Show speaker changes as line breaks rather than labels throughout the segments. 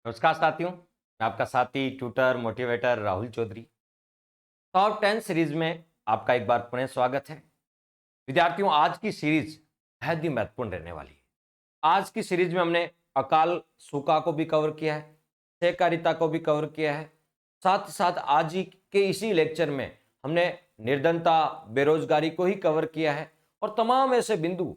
नमस्कार साथियों, मैं आपका साथी tutor motivator Rahul Chaudhary. Top 10 series में आपका एक बार पुनः स्वागत है। विद्यार्थियों, आज की सीरीज बेहद ही महत्वपूर्ण रहने वाली है। आज की सीरीज में हमने अकाल सूखा को भी कवर किया है, सहकारिता को भी कवर किया है। साथ ही साथ आज ही के इसी लेक्चर में हमने निर्धनता, बेरोजगारी को ही कवर किया है और तमाम ऐसे बिंदु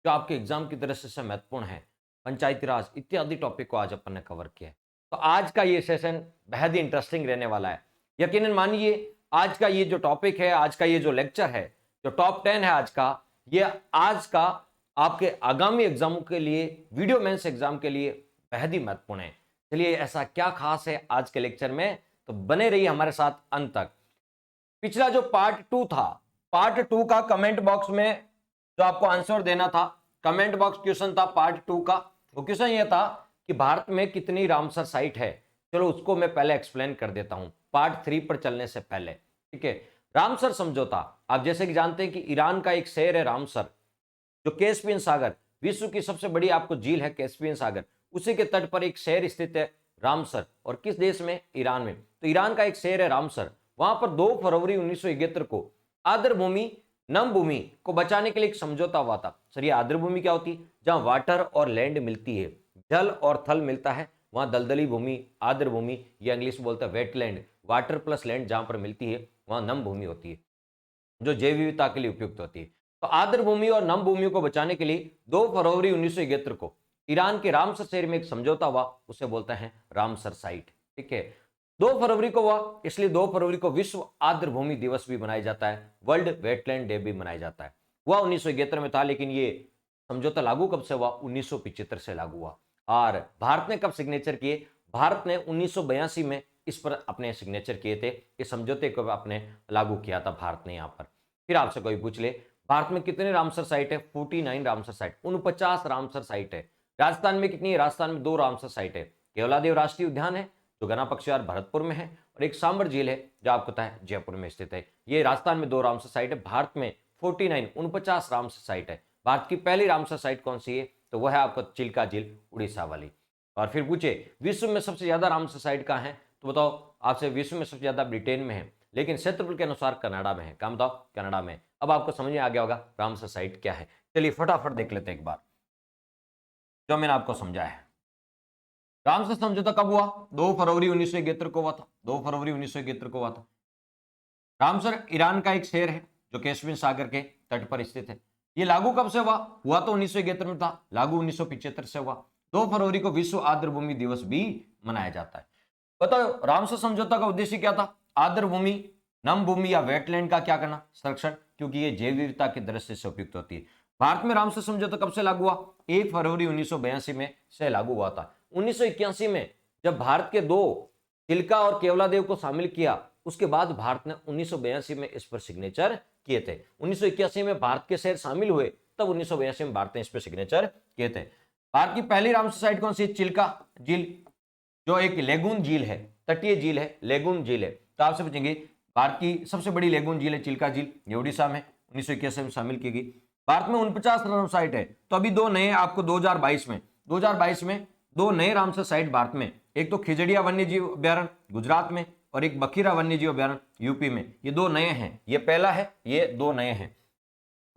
जो आपके एग्जाम की दृष्टि से महत्वपूर्ण है, पंचायती राज इत्यादि टॉपिक को आज अपन ने कवर किया है। तो आज का ये सेशन बेहद ही इंटरेस्टिंग रहने वाला है। यकीनन मानिए, आज का ये जो टॉपिक है, आज का ये जो लेक्चर है, जो टॉप 10 है आज का, ये आज का आपके आगामी एग्जामों के लिए, वीडियो मेंस एग्जाम के लिए बेहद ही महत्वपूर्ण है। चलिए, ऐसा क्या खास है आज के लेक्चर में, तो बने रहिए हमारे साथ अंत तक। पिछला जो पार्ट 2 था, पार्ट 2 का कमेंट बॉक्स में जो आपको आंसर देना था, कमेंट बॉक्स क्वेश्चन था पार्ट 2 का। वो क्वेश्चन ये था कि भारत में कितनी रामसर साइट है। चलो उसको मैं पहले एक्सप्लेन कर देता हूं पार्ट 3 पर चलने से पहले। ठीक है, रामसर समझौता, आप जैसे कि जानते हैं कि ईरान का एक शहर है रामसर, जो कैस्पियन सागर, विश्व की सबसे बड़ी आपको झील है कैस्पियन सागर, उसी के तट पर एक शहर स्थित है रामसर। और किस देश में? ईरान में। तो ईरान का एक शहर है रामसर। वहां पर 2 फरवरी 1971 को आर्द्र भूमि, नम भूमि को बचाने के लिए एक समझौता हुआ था। सर, ये आर्द्र भूमि क्या होती है? जहां वाटर और लैंड मिलती है, जल और थल मिलता है, वहां दलदली भूमि, आर्द्र भूमि, या इंग्लिश में बोलते हैं वेटलैंड, वाटर प्लस लैंड जहां पर मिलती है वहां नम भूमि होती है, जो जैव विविधता के लिए उपयुक्त होती है। तो आर्द्र भूमि और नम भूमि को बचाने के लिए 2 फरवरी 1971 को ईरान के रामसर शहर में एक समझौता हुआ, उसे बोलते हैं रामसर साइट। ठीक है, 2 फरवरी को हुआ, इसलिए 2 फरवरी को विश्व आर्द्र भूमि दिवस भी मनाया जाता है, वर्ल्ड वेटलैंड डे भी मनाया जाता है। हुआ 1971 में था, लेकिन ये समझौता लागू कब से हुआ? 1975 से लागू हुआ। और भारत ने कब सिग्नेचर किए? भारत ने 1982 में इस पर अपने सिग्नेचर किए थे। इस समझौते को अपने लागू किया था भारत ने यहाँ पर। फिर आपसे कोई पूछ ले, भारत में कितने रामसर साइट है? 49 रामसर साइट, 49 रामसर साइट है। राजस्थान में कितनी है? राजस्थान में 2 रामसर साइट है। केवलादेव राष्ट्रीय उद्यान है, जो गना पक्षियार भरतपुर में है, और एक सांबर झील है, जो आपको पता है जयपुर में स्थित है। ये राजस्थान में 2 रामसर साइट है। भारत में 49 रामसर साइट है। भारत की पहली रामसर साइट कौन सी है? तो वह है आपको चिल्का झील, उड़ीसा वाली। और फिर पूछे विश्व में सबसे ज्यादा रामसर साइट कहाँ है? तो बताओ आपसे, विश्व में सबसे ज्यादा ब्रिटेन में है, लेकिन क्षेत्रफल के अनुसार कनाडा में है। क्या बताओ? कनाडा में। अब आपको समझ में आ गया होगा रामसर साइट क्या है। चलिए फटाफट देख लेते हैं एक बार जो मैंने आपको समझाया है। रामसर समझौता कब हुआ? 2 फरवरी 1971 को हुआ था। 2 फरवरी 1971 को हुआ था। रामसर ईरान का एक शहर है, जो कैस्पियन सागर के तट पर स्थित है। ये लागू कब से हुआ? हुआ तो 1971 में था, लागू 1975 से हुआ। 2 फरवरी को विश्व आर्द्र भूमि दिवस भी मनाया जाता है। बताओ रामसर समझौता का उद्देश्य क्या था? आर्द्र भूमि, नम भूमि या वेटलैंड का क्या करना? संरक्षण, क्योंकि ये जैव विविधता की दृष्टि से उपयुक्त होती है। भारत में रामसर समझौता कब से लागू हुआ? 1 फरवरी 1982 में से लागू हुआ था। 1981 में जब भारत के 2 चिल्का और केवलादेव को शामिल किया, उसके बाद भारत ने 1982 में इस पर सिग्नेचर किए थे। 1981 में भारत के शहर शामिल हुए, तब 1982 में भारत ने इस पर सिग्नेचर किए थे। भारत की पहली रामसर साइट कौन सी है? चिल्का झील, जो एक लेगून झील है, तटीय झील है, लेगून झील है। तो आपसे पूछेंगे भारत की सबसे बड़ी लेगून झील है चिल्का झील, ये उड़ीसा में 1981 में शामिल की गई। भारत में 49 रामसर साइट है। तो अभी 2 नए आपको 2022 में 2 नए रामसर साइट भारत में, एक तो खिजड़िया वन्य जीव अभ्यारण्य गुजरात में, और एक बखीरा वन्य जीव अभ्यारण्य यूपी में। ये 2 नए हैं, ये पहला है, ये 2 नए हैं।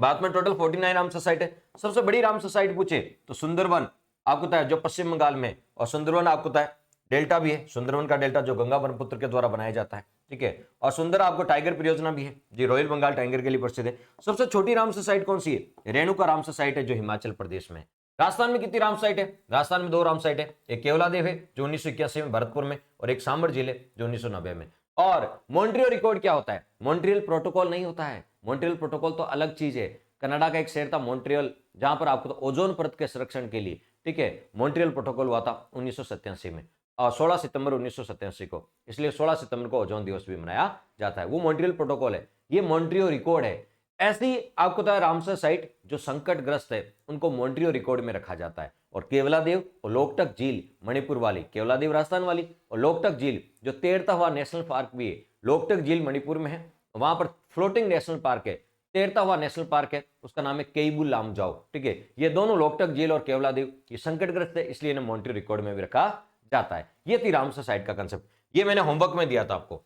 भारत में टोटल 49 रामसर साइट है। सबसे बड़ी रामसर साइट पूछे तो सुंदरवन आपको पता है, जो पश्चिम बंगाल में, और सुंदरवन आपको पता है डेल्टा भी है, सुंदरवन का डेल्टा जो गंगा ब्रह्मपुत्र के द्वारा बनाया जाता है। ठीक है, और सुंदर आपको टाइगर परियोजना भी है, जी रॉयल बंगाल टाइगर के लिए प्रसिद्ध है। सबसे छोटी रामसर साइट कौन सी है? रेणुका रामसर साइट है, जो हिमाचल प्रदेश में है। राजस्थान में कितनी राम साइट है? राजस्थान में 2 राम साइट है, एक केवलादेव है जो 1981 में भरतपुर में, और एक सांबर झील है जो 1990 में। और मॉन्ट्रियल रिकॉर्ड क्या होता है? मॉन्ट्रियल प्रोटोकॉल नहीं होता है, मॉन्ट्रियल प्रोटोकॉल तो अलग चीज है। कनाडा का एक शहर था मॉन्ट्रियल, जहां पर आपको तो ओजोन परत के संरक्षण के लिए, ठीक है, मॉन्ट्रियल प्रोटोकॉल हुआ था 1987 में, और 16 सितंबर 1987 को, इसलिए 16 सितंबर को ओजोन दिवस भी मनाया जाता है। वो मॉन्ट्रियल प्रोटोकॉल है, ये मॉन्ट्रियो रिकॉर्ड है। ऐसी आपको पता है रामसर साइट जो संकटग्रस्त है, उनको मॉन्ट्रियो रिकॉर्ड में रखा जाता है। और केवलादेव और लोकटक झील मणिपुर वाली, केवलादेव राजस्थान वाली, और लोकटक झील जो तैरता हुआ नेशनल पार्क भी है, लोकटक झील मणिपुर में है, वहां पर फ्लोटिंग नेशनल पार्क है, तैरता हुआ नेशनल पार्क है, उसका नाम है केईबुल लामजाओ। ठीक है, ये दोनों लोकटक झील और केवलादेव ये संकटग्रस्त है, इसलिए इन्हें मॉन्ट्रियो रिकॉर्ड में भी रखा जाता है। ये थी रामसर साइट का कंसेप्ट, ये मैंने होमवर्क में दिया था आपको।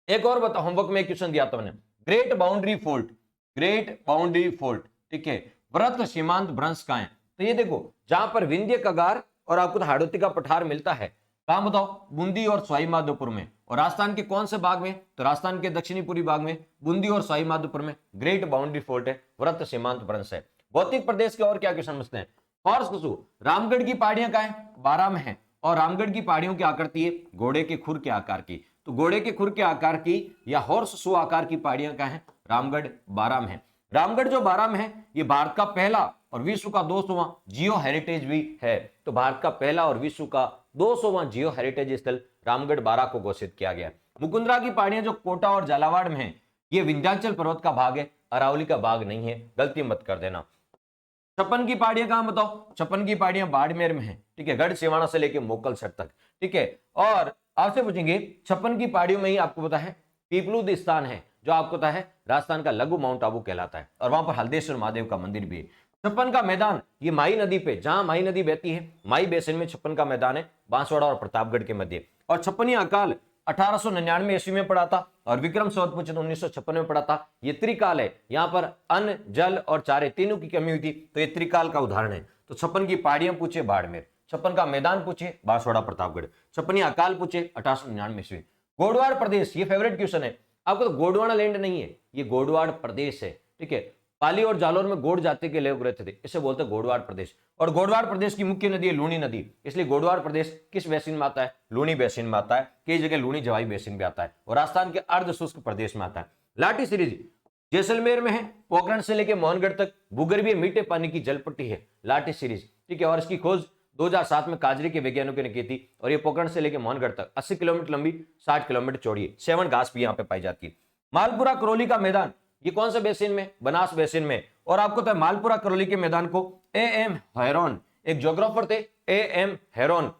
एक और बता, होमवर्क में एक क्वेश्चन दिया था मैंने, great boundary fault, great boundary fault, ठीक है, व्रत सीमांत भ्रंश कहां है? तो ये देखो, जहां पर विंध्य कगार और आपको हाड़ौती का पठार मिलता है, कहां बताओ? बूंदी और सवाई माधोपुर में। और राजस्थान के कौन से भाग में? तो राजस्थान के दक्षिणी पूर्वी भाग में, बूंदी और सवाई माधोपुर में ग्रेट बाउंड्री फोल्ट है, व्रत सीमांत भ्रंश है। भौतिक प्रदेश के और क्या क्वेश्चन समझते हैं? फॉर्स कसू, रामगढ़ की पहाड़ियां कहां है? बारां में है। और रामगढ़ की पहाड़ियों की आकृति है घोड़े के खुर के आकार की, तो घोड़े के खुर के आकार की या हॉर्स शू आकार की पहाड़ियां कहां है? रामगढ़ बारां में है। रामगढ़ जो बारां में है, ये भारत का पहला और विश्व का 200वां जियो हेरिटेज भी है। तो भारत का पहला और विश्व का 200वां जियो हेरिटेज स्थल रामगढ़ बारां को घोषित किया गया। मुकुंदरा की पहाड़ियां जो कोटा और झालावाड़ में है, ये विंध्याचल पर्वत का भाग है, अरावली का भाग नहीं है, गलती मत कर देना। छप्पन की पहाड़ियां कहां बताओ? छप्पन की पहाड़ियां बाड़मेर में है, ठीक है, गढ़ सिवाना से लेके मोकलसर तक, ठीक है। और आपसे पूछेंगे, छप्पन की पहाड़ियों में ही आपको पता है पीपलूद स्थान है, जो आपको पता है राजस्थान का लघु माउंट आबू कहलाता है, और वहां पर हल्देश्वर महादेव का मंदिर भी है। छप्पन का मैदान, ये माई नदी पे, जहां माई नदी बहती है, माई बेसिन में छप्पन का मैदान है, बांसवाड़ा और प्रतापगढ़ के मध्य। और छप्पनी अकाल 1899 ईस्वी में पड़ा था, और विक्रम संवत 1956 में पड़ा था। ये त्रिकाल है, यहाँ पर अन्न, जल और चारे तीनों की कमी हुई थी, तो ये त्रिकाल का उदाहरण है। तो छप्पन की पहाड़ियां पूछे बाड़मेर, छप्पन का मैदान पूछे बांसवाड़ा प्रतापगढ़, छप्पनी अकाल पूछे 1899 ईस्वी। गोडवाड़ प्रदेश, ये फेवरेट क्वेश्चन है आपको, तो गोडवाना लैंड नहीं है, ये गोडवाड़ प्रदेश है, ठीक है। पाली और जालौर में गोड जाति के लोग रहते थे, इसे बोलते हैं गोडवाड़ प्रदेश। और गोडवाड़ प्रदेश की मुख्य नदी है लूणी नदी, इसलिए गोडवाड़ प्रदेश किस बेसिन में आता है? लूणी बेसिन में आता है, कई जगह लूणी जवाई बेसिन भी आता है, और राजस्थान के अर्ध शुष्क प्रदेश में आता है। लाठी सीरीज जैसलमेर में है, पोखरण से लेकर मोहनगढ़ तक भूगर्भीय मीठे पानी की जलपट्टी है लाठी सीरीज, ठीक है। और इसकी खोज 2007 में काजरी के वैज्ञानिकों ने की थी, और ये पोखरण से लेकर मोहनगढ़ तक 80 किलोमीटर लंबी, 60 किलोमीटर चौड़ी है। सेवन घास भी यहाँ पे पाई जाती है। मालपुरा करौली का मैदान, ये कौन से बेसिन में? बनास बेसिन में। और आपको तो मालपुरा करौली के मैदान को A.M. हेरोन, एक ज्योग्राफर थे A.M. हेरोन,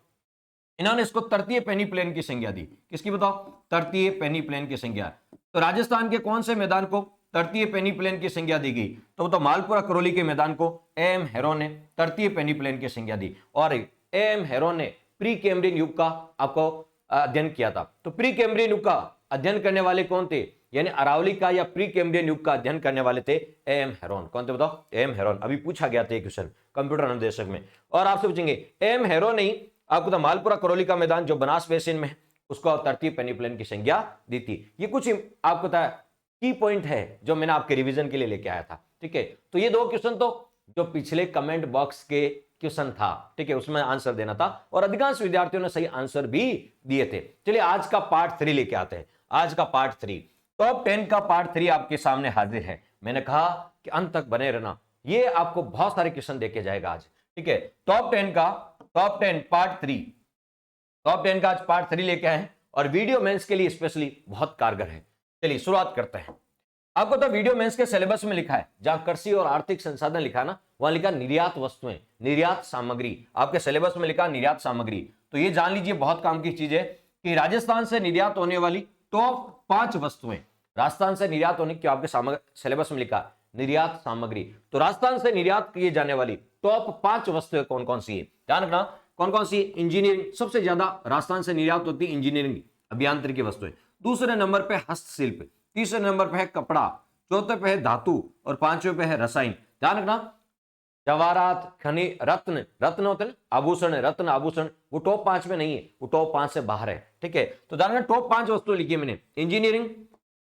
इन्होंने इसको तृतीय पेनी प्लेन की संज्ञा दी। किसकी बताओ? तृतीय पेनी प्लेन की संज्ञा। तो राजस्थान के कौन से मैदान को तृतीय पेनी प्लेन की संज्ञा दी गई? तो मालपुरा करौली के मैदान को A.M. हेरोन ने तृतीय पेनी प्लेन की संज्ञा दी। और A.M. हेरोन ने प्री कैम्ब्रियन युग का आपको अध्ययन किया था। तो प्री कैम्ब्रियन युग का अध्ययन करने वाले कौन थे? यानी अरावली का या प्री कैम्ब्रियन युग का अध्ययन करने वाले थे A.M. हेरोन। कौन थे बताओ? A.M. हेरोन। अभी पूछा गया था क्वेश्चन कंप्यूटर अनुदेशक में। और आपसे पूछेंगे A.M. हेरोन ने आपको तो मालपुरा करौली का मैदान जो बनास बेसिन में है, उसको तृतीय पेनी प्लेन की संज्ञा दी थी। ये कुछ आपको की पॉइंट है जो मैंने आपके रिवीजन के लिए लेके आया था, ठीक है। तो ये दो क्वेश्चन तो जो पिछले कमेंट बॉक्स के क्वेश्चन था, ठीक है, उसमें आंसर देना था, और अधिकांश विद्यार्थियों ने सही आंसर भी दिए थे। चलिए आज का पार्ट 3 लेके आते हैं। आज का पार्ट 3, टॉप 10 का पार्ट 3 आपके सामने हाजिर है। मैंने कहा कि अंत तक बने रहना, ये आपको बहुत सारे क्वेश्चन देके जाएगा आज, ठीक है। टॉप 10 पार्ट 3, टॉप 10 का आज पार्ट 3 लेके आए, और वीडियो मेंस के लिए स्पेशली बहुत कारगर है। चलिए शुरुआत करते हैं। आपको तो वीडियो मेंस के सिलेबस में लिखा है, जहां कृषि और आर्थिक संसाधन लिखा ना, वहां लिखा निर्यात वस्तुएं, निर्यात सामग्री। आपके सिलेबस में लिखा निर्यात सामग्री। तो ये जान लीजिए, बहुत काम की चीज है कि राजस्थान से निर्यात होने वाली टॉप 5 वस्तुएं, राजस्थान से निर्यात होने की आपके सिलेबस में लिखा निर्यात सामग्री। तो राजस्थान से निर्यात किए जाने वाली टॉप 5 वस्तुएं कौन कौन सी है? ध्यान रखना, कौन कौन सी? इंजीनियरिंग, सबसे ज्यादा राजस्थान से निर्यात होती है इंजीनियरिंग, अभियांत्रिकी वस्तुएं। दूसरे नंबर पे हस्तशिल्प, तीसरे नंबर पे है कपड़ा, चौथे पे है धातु, और पांचवें पे है रसायन। ध्यान रखना, जवाहरात, खनिज, रत्न, रत्न होते हैं आभूषण, रत्न आभूषण, वो टॉप 5 में नहीं है, वो टॉप 5 से बाहर है, ठीक है। तो ध्यान रखना, टॉप 5 वस्तु लिखी है मैंने। इंजीनियरिंग,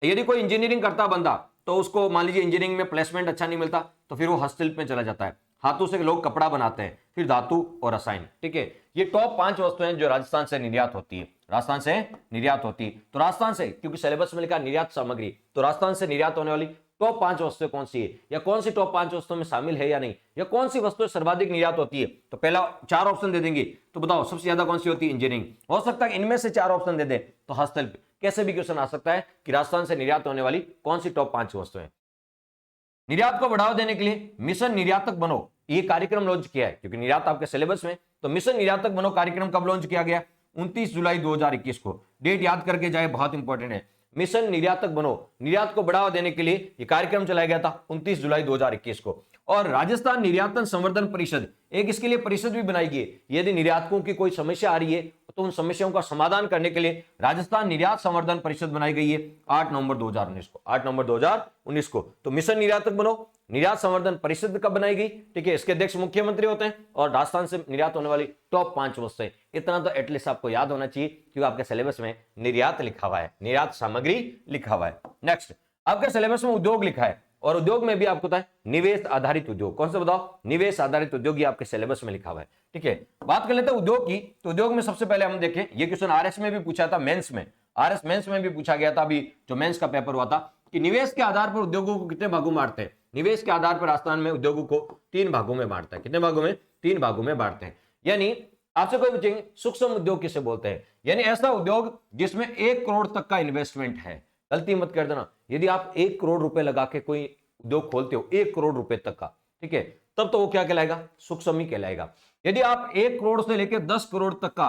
यदि कोई इंजीनियरिंग करता बंदा, तो उसको मान लीजिए इंजीनियरिंग में प्लेसमेंट अच्छा नहीं मिलता, तो फिर वो हस्तशिल्प में चला जाता है, हाथों से लोग कपड़ा बनाते हैं, फिर धातु और रसायन, ठीक है। ये टॉप 5 वस्तुएं जो राजस्थान से निर्यात होती है, राजस्थान से निर्यात होती है। तो राजस्थान से, क्योंकि सिलेबस में लिखा निर्यात सामग्री, तो राजस्थान से निर्यात होने वाली टॉप 5 वस्तुएं कौन सी है, या कौन सी टॉप 5 वस्तुओं में शामिल है या नहीं, या कौन सी वस्तुएं सर्वाधिक निर्यात होती है। तो पहला 4 ऑप्शन दे देंगे, तो बताओ सबसे ज्यादा कौन सी होती है? इंजीनियरिंग। हो सकता है इनमें से 4 ऑप्शन दे दे तो हस्तशिल्प। कैसे भी क्वेश्चन आ सकता है कि राजस्थान से निर्यात होने वाली कौन सी टॉप 5 वस्तुएं। निर्यात को बढ़ावा देने के लिए मिशन निर्यातक बनो, ये कार्यक्रम लॉन्च किया है, क्योंकि निर्यात आपके सिलेबस में। तो मिशन निर्यातक बनो कार्यक्रम कब लॉन्च किया गया? 29 जुलाई 2021 को। डेट याद करके जाए, बहुत इंपॉर्टेंट है। मिशन निर्यातक बनो, निर्यात को बढ़ावा देने के लिए यह कार्यक्रम चलाया गया था 29 जुलाई 2021 को। और राजस्थान निर्यातन संवर्धन परिषद, एक इसके लिए परिषद भी बनाई गई है। यदि निर्यातकों की कोई समस्या आ रही है तो उन समस्याओं का समाधान करने के लिए राजस्थान निर्यात संवर्धन परिषद बनाई गई है 8 नवंबर 2019 को। 8 नवंबर 2019 को। तो मिशन निर्यातक बनो, निर्यात संवर्धन परिषद कब बनाई गई, ठीक है। इसके अध्यक्ष मुख्यमंत्री होते हैं और राजस्थान से निर्यात होने वाली टॉप 5 वस्तुएं, इतना तो एटलीस्ट आपको याद होना चाहिए क्योंकि आपके सिलेबस में निर्यात लिखा हुआ है, निर्यात सामग्री लिखा हुआ है। नेक्स्ट, आपके सिलेबस में उद्योग लिखा है और उद्योग में भी आपको पता है निवेश आधारित उद्योग, कौन सा बताओ, निवेश आधारित उद्योग, ये आपके सिलेबस में लिखा हुआ है, ठीक है। बात कर लेते हैं उद्योग की। तो उद्योग में सबसे पहले हम देखें, ये क्वेश्चन आरएस में भी पूछा था, मेंस में, आरएस मेंस में भी पूछा गया था अभी जो मेंस का पेपर हुआ था, कि निवेश के आधार पर उद्योगों को कितने भागों में बांटते हैं। निवेश के आधार पर राजस्थान में उद्योगों को 3 भागों में बांटता है। कितने भागों में, 3 भागों में बांटते हैं। यानी आपसे कोई पूछेंगे सूक्ष्म उद्योग किसे बोलते हैं, यानी ऐसा उद्योग जिसमें 1 करोड़ तक का इन्वेस्टमेंट है। गलती मत कर देना, यदि आप 1 करोड़ रुपए लगा के कोई उद्योग खोलते हो, 1 करोड़ रुपए तक का, ठीक है, तब तो वो क्या कहलाएगा, सूक्ष्म ही कहलाएगा। यदि आप 1 करोड़ से लेकर 10 करोड़ तक का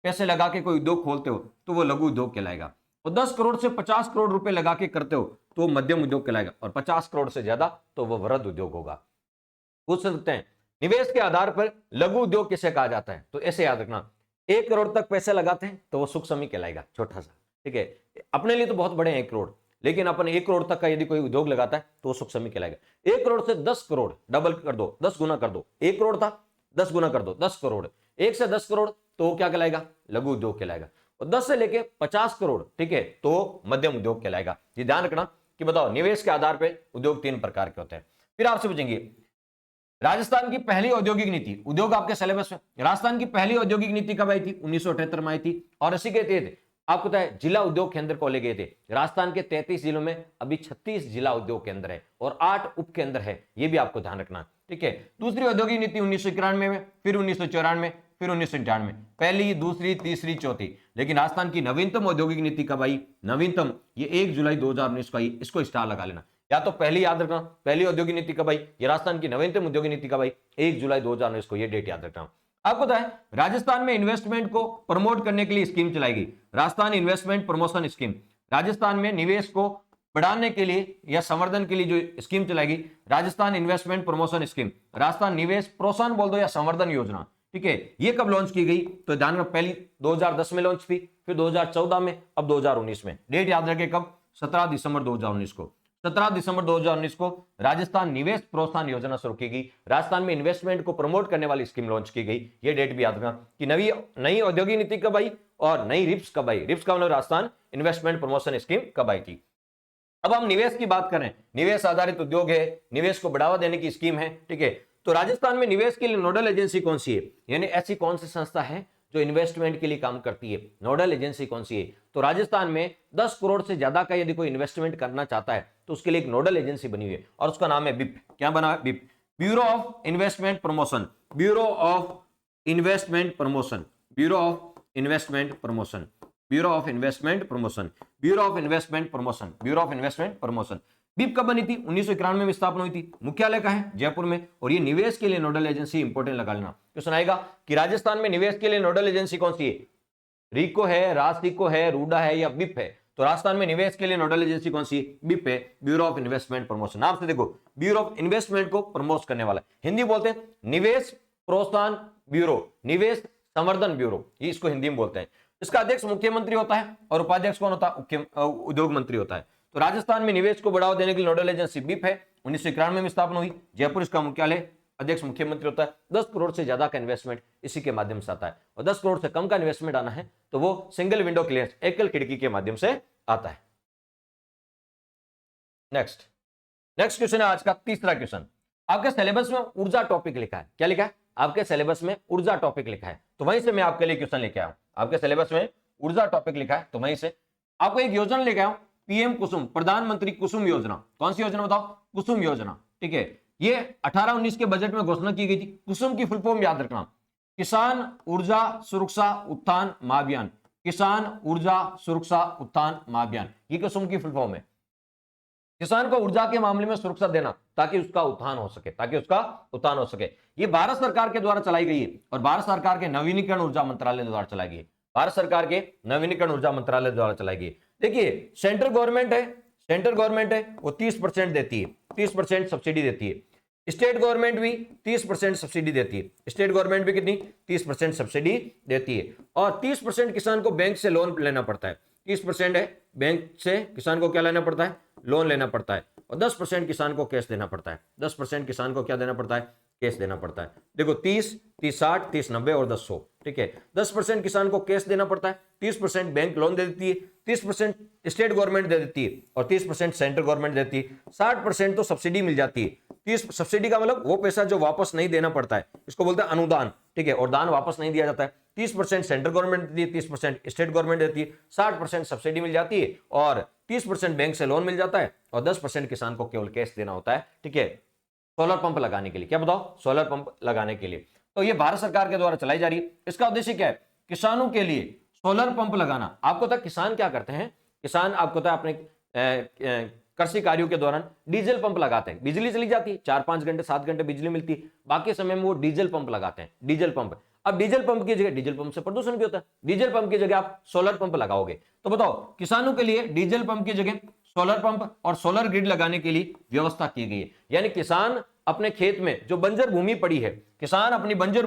पैसे लगा के कोई उद्योग खोलते हो तो वो लघु उद्योग कहलाएगा, और 10 करोड़ से 50 करोड़ रुपए लगा के करते हो तो वो मध्यम उद्योग कहलाएगा, और 50 करोड़ से ज्यादा तो वो वृहद उद्योग होगा। पूछ सकते हैं निवेश के आधार पर लघु उद्योग किसे कहा जाता है, तो ऐसे याद रखना, 1 करोड़ तक पैसे लगाते हैं तो वो सूक्ष्म ही कहलाएगा, छोटा सा, ठीक है। अपने लिए तो बहुत बड़े हैं 1 करोड़, लेकिन अपन 1 करोड़ तक का यदि कोई उद्योग लगाता है तो वो सूक्ष्म ही कहलाएगा। 1 करोड़ से 10 करोड़, डबल कर दो, 10 गुना कर दो, 1 करोड़ था 10 गुना कर दो 10 करोड़, 1 से 10 करोड़ तो क्या कहलाएगा, लघु उद्योग कहलाएगा, और 10 से लेके 50 करोड़, ठीक है, तो मध्यम उद्योग कहलाएगा। ये ध्यान रखना कि बताओ निवेश के आधार पर उद्योग 3 प्रकार के होते हैं। फिर आपसे पूछेंगे राजस्थान की पहली औद्योगिक नीति, उद्योग आपके सिलेबस में, राजस्थान की पहली औद्योगिक नीति कब आई थी, 1978 में आई थी, और इसी के तहत आपको पता है जिला उद्योग केंद्र को ले गए थे। राजस्थान के 33 जिलों में अभी 36 जिला उद्योग केंद्र है और 8 उप केंद्र है, ये भी आपको ध्यान रखना, ठीक है। दूसरी औद्योगिक नीति 1991 में, फिर 1994, फिर 1998, पहली, दूसरी, तीसरी, चौथी। लेकिन राजस्थान की नवीनतम औद्योगिक नीति कब आई, नवीनतम, ये 1 जुलाई 2019 को आई, इसको स्टार लगा लेना, या तो पहली याद रखना, पहली औद्योगिक नीति कब आई, ये राजस्थान की नवीनतम औद्योगिक नीति कब आई, 1 जुलाई 2019 को, ये डेट याद रखना। आपको पता है राजस्थान में इन्वेस्टमेंट को प्रमोट करने के लिए स्कीम चलाई गई, Rajasthan investment promotion scheme. Rajasthan में निवेश को बढ़ाने के लिए या संवर्धन के लिए जो स्कीम चलाई गई, Rajasthan investment promotion scheme, Rajasthan निवेश प्रोत्साहन बोल दो या संवर्धन योजना, ठीक है। ये कब लॉन्च की गई, तो ध्यान रखना, पहली 2010 में लॉन्च थी, फिर 2014 में, अब 2019 में। डेट याद रखें कब, 17 दिसंबर 2019 को। 17 दिसंबर 2019 को राजस्थान निवेश प्रोत्साहन योजना शुरू की गई, राजस्थान में इन्वेस्टमेंट को प्रमोट करने वाली स्कीम लॉन्च की गई। ये डेट भी याद रखना कि नई औद्योगिक नीति कब आई और नई रिप्स कब आई, रिप्स का मतलब राजस्थान इन्वेस्टमेंट प्रमोशन स्कीम कब आई थी। अब हम निवेश की बात करें, निवेश आधारित उद्योग है, निवेश को बढ़ावा देने की स्कीम है, ठीक है। तो राजस्थान में निवेश के लिए नोडल एजेंसी कौन सी है, यानी ऐसी कौन सी संस्था है जो इन्वेस्टमेंट के लिए काम करती है, नोडल एजेंसी कौन सी है, तो राजस्थान में 10 करोड़ से ज्यादा का यदि कोई इन्वेस्टमेंट करना चाहता है तो उसके लिए एक नोडल एजेंसी बनी हुई है और उसका नाम है बिप। क्या बना है, beep, bureau of investment promotion, bureau of investment promotion, bureau of investment promotion, bureau of investment promotion, bureau of investment promotion, bureau of investment promotion. Beep कब बनी थी, 1991 में स्थापना हुई थी, मुख्यालय का है जयपुर में, और ये निवेश के लिए नोडल एजेंसी, इंपोर्टेंट लगा लेना, तो सुनाएगा कि राजस्थान में निवेश के लिए नोडल एजेंसी कौन सी है, रीको है, रासिको है, रूडा है या बिप है। तो राजस्थान में निवेश के लिए नोडल एजेंसी कौन सी है, बिप है, ब्यूरो ऑफ इन्वेस्टमेंट प्रमोशन। नाम से देखो, ब्यूरो ऑफ इन्वेस्टमेंट को प्रमोट करने वाला, हिंदी बोलते हैं निवेश प्रोत्साहन ब्यूरो, निवेश संवर्धन ब्यूरो, ये इसको हिंदी में बोलते हैं। इसका अध्यक्ष मुख्यमंत्री होता है और उपाध्यक्ष कौन होता है, उद्योग मंत्री होता है। तो राजस्थान में निवेश को बढ़ावा देने के लिए नोडल एजेंसी बिप है, 1991 में स्थापना हुई, जयपुर इसका मुख्यालय, अध्यक्ष मुख्यमंत्री होता है। 10 करोड़ से ज्यादा का इन्वेस्टमेंट इसी के माध्यम से आता है, और 10 करोड़ से कम का इन्वेस्टमेंट आना है तो वो सिंगल विंडो क्लियरेंस, एकल खिड़की के माध्यम से आता है। नेक्स्ट क्वेश्चन है आज का तीसरा क्वेश्चन। आपके सिलेबस में ऊर्जा टॉपिक लिखा है, क्या लिखा है, आपके सिलेबस में ऊर्जा टॉपिक लिखा है, तो वहीं से मैं आपके लिए क्वेश्चन लेके आया हूं। आपके सिलेबस में ऊर्जा टॉपिक लिखा है तो वहीं से आपको एक योजना लेके आया हूं, पीएम कुसुम, प्रधानमंत्री कुसुम योजना। कौन सी योजना बताओ, कुसुम योजना, ठीक है। ये 18-19 के बजट में घोषणा की गई थी। कुसुम की फुल फॉर्म याद रखना, किसान ऊर्जा सुरक्षा उत्थान महाअभियान, किसान ऊर्जा सुरक्षा उत्थान महाअभियान, ये कुसुम की फुल फॉर्म है। किसान को ऊर्जा के मामले में सुरक्षा देना ताकि उसका उत्थान हो सके, ये भारत सरकार के द्वारा चलाई गई है और भारत सरकार के नवीनीकरण ऊर्जा मंत्रालय द्वारा चलाई गई है, भारत सरकार के नवीनीकरण ऊर्जा मंत्रालय द्वारा चलाई गई है। देखिए सेंट्रल गवर्नमेंट है वो 30% देती है, 30% सब्सिडी देती है। स्टेट गवर्नमेंट भी 30% सब्सिडी देती है। स्टेट गवर्नमेंट भी कितनी? 30% सब्सिडी देती है। और 30% किसान को बैंक से लोन लेना पड़ता है। 30% है बैंक से किसान को क्या लेना पड़ता है? लोन लेना पड़ता है। और 10% किसान को कैश देना पड़ता है। 10% किसान को क्या देना पड़ता है? कैश देना पड़ता है। देखो 30, 30 60, 30 90 और 10 100, ठीक है। 10% किसान को कैश देना पड़ता है, 30% बैंक लोन दे देती है, 30% स्टेट गवर्नमेंट दे देती है और 30% सेंट्रल गवर्नमेंट देती है। 60% तो सब्सिडी मिल जाती है। 30 सब्सिडी का मतलब वो पैसा जो वापस नहीं देना पड़ता है, इसको बोलते हैं अनुदान, ठीक है। और दान वापस नहीं दिया जाता है। 30% सेंट्रल गवर्नमेंट देती है, 30% स्टेट गवर्नमेंट देती है, 60% सब्सिडी मिल जाती है और 30% बैंक से लोन मिल जाता है और 10% किसान को केवल कैश देना होता है, ठीक है, सोलर पंप लगाने के लिए। क्या बताओ? सोलर पंप लगाने के लिए। तो ये भारत सरकार के द्वारा चलाई जा रही है। इसका उद्देश्य क्या है? किसानों के लिए सोलर पंप लगाना। आपको पता किसान क्या करते हैं? किसान आपको पता अपने कृषि कार्यों के दौरान डीजल पंप लगाते हैं। बिजली चली जाती है, 4-5 घंटे 7 घंटे बिजली मिलती है, बाकी समय में वो डीजल पंप लगाते हैं। Diesel pump. अब डीजल पंप की जगह, डीजल पंप से प्रदूषण भी होता है, डीजल पंप की जगह आप सोलर पंप लगाओगे तो बताओ किसानों के लिए डीजल पंप की जगह सोलर पंप और सोलर ग्रिड लगाने के लिए व्यवस्था की गई है। यानी किसान अपने खेत में जो बंजर भूमि पड़ी है, किसान अपनी बंजर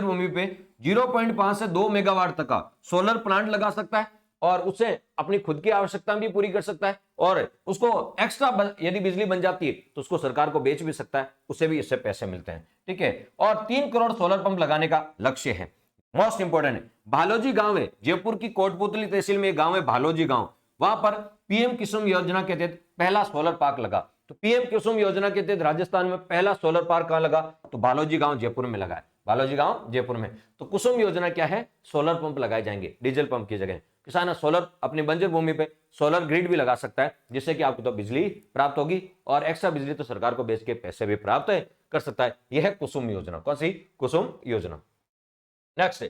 भूमि पे 0.5 से 2 मेगावाट तक का सोलर प्लांट लगा सकता है और उसे अपनी खुद की आवश्यकता भी पूरी कर सकता है और उसको एक्स्ट्रा यदि बिजली बन जाती है तो उसको सरकार को बेच भी सकता है, उसे भी इससे पैसे मिलते हैं, ठीक है। और 3 करोड़ सोलर पंप लगाने का लक्ष्य है। मोस्ट इंपोर्टेंट है, भालोजी गांव है, जयपुर की कोटपुतली तहसील में एक गांव है भालोजी गांव, वहां पर पीएम कुसुम योजना के तहत पहला सोलर पार्क लगा। तो पीएम कुसुम योजना के तहत राजस्थान में पहला सोलर पार्क कहां लगा? तो भालोजी गांव जयपुर में लगा है। भालोजी गांव जयपुर में। तो कुसुम योजना क्या है? सोलर पंप लगाए जाएंगे डीजल पंप की जगह। किसान सोलर अपनी बंजर भूमि पे सोलर ग्रिड भी लगा सकता है, जिससे कि आपको तो बिजली प्राप्त होगी और एक्स्ट्रा बिजली तो सरकार को बेच के पैसे भी प्राप्त कर सकता है। यह है कुसुम योजना। कौन सी? कुसुम योजना। नेक्स्ट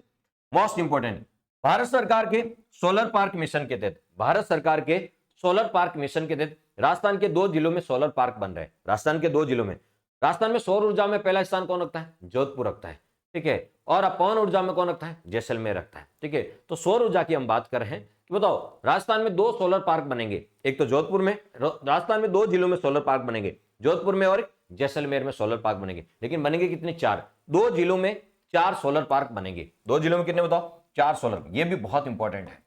मोस्ट इंपोर्टेंट, भारत सरकार के सोलर पार्क मिशन के तहत, भारत सरकार के सोलर पार्क मिशन के तहत राजस्थान के 2 जिलों में सोलर पार्क बन रहे हैं। राजस्थान के 2 जिलों में, राजस्थान में सौर ऊर्जा में पहला स्थान कौन रखता है? जोधपुर रखता है, ठीक है। और पवन ऊर्जा में कौन रखता है? जैसलमेर रखता है, ठीक है। तो सौर ऊर्जा की हम बात कर रहे हैं कि बताओ राजस्थान में 2 सोलर पार्क बनेंगे, एक तो जोधपुर में, राजस्थान में 2 जिलों में सोलर पार्क बनेंगे, जोधपुर में और जैसलमेर में सोलर पार्क बनेंगे। लेकिन बनेंगे कितने? 4। 2 जिलों में 4 सोलर पार्क बनेंगे। 2 जिलों में कितने बताओ? 4 सोलर। ये भी बहुत इंपॉर्टेंट है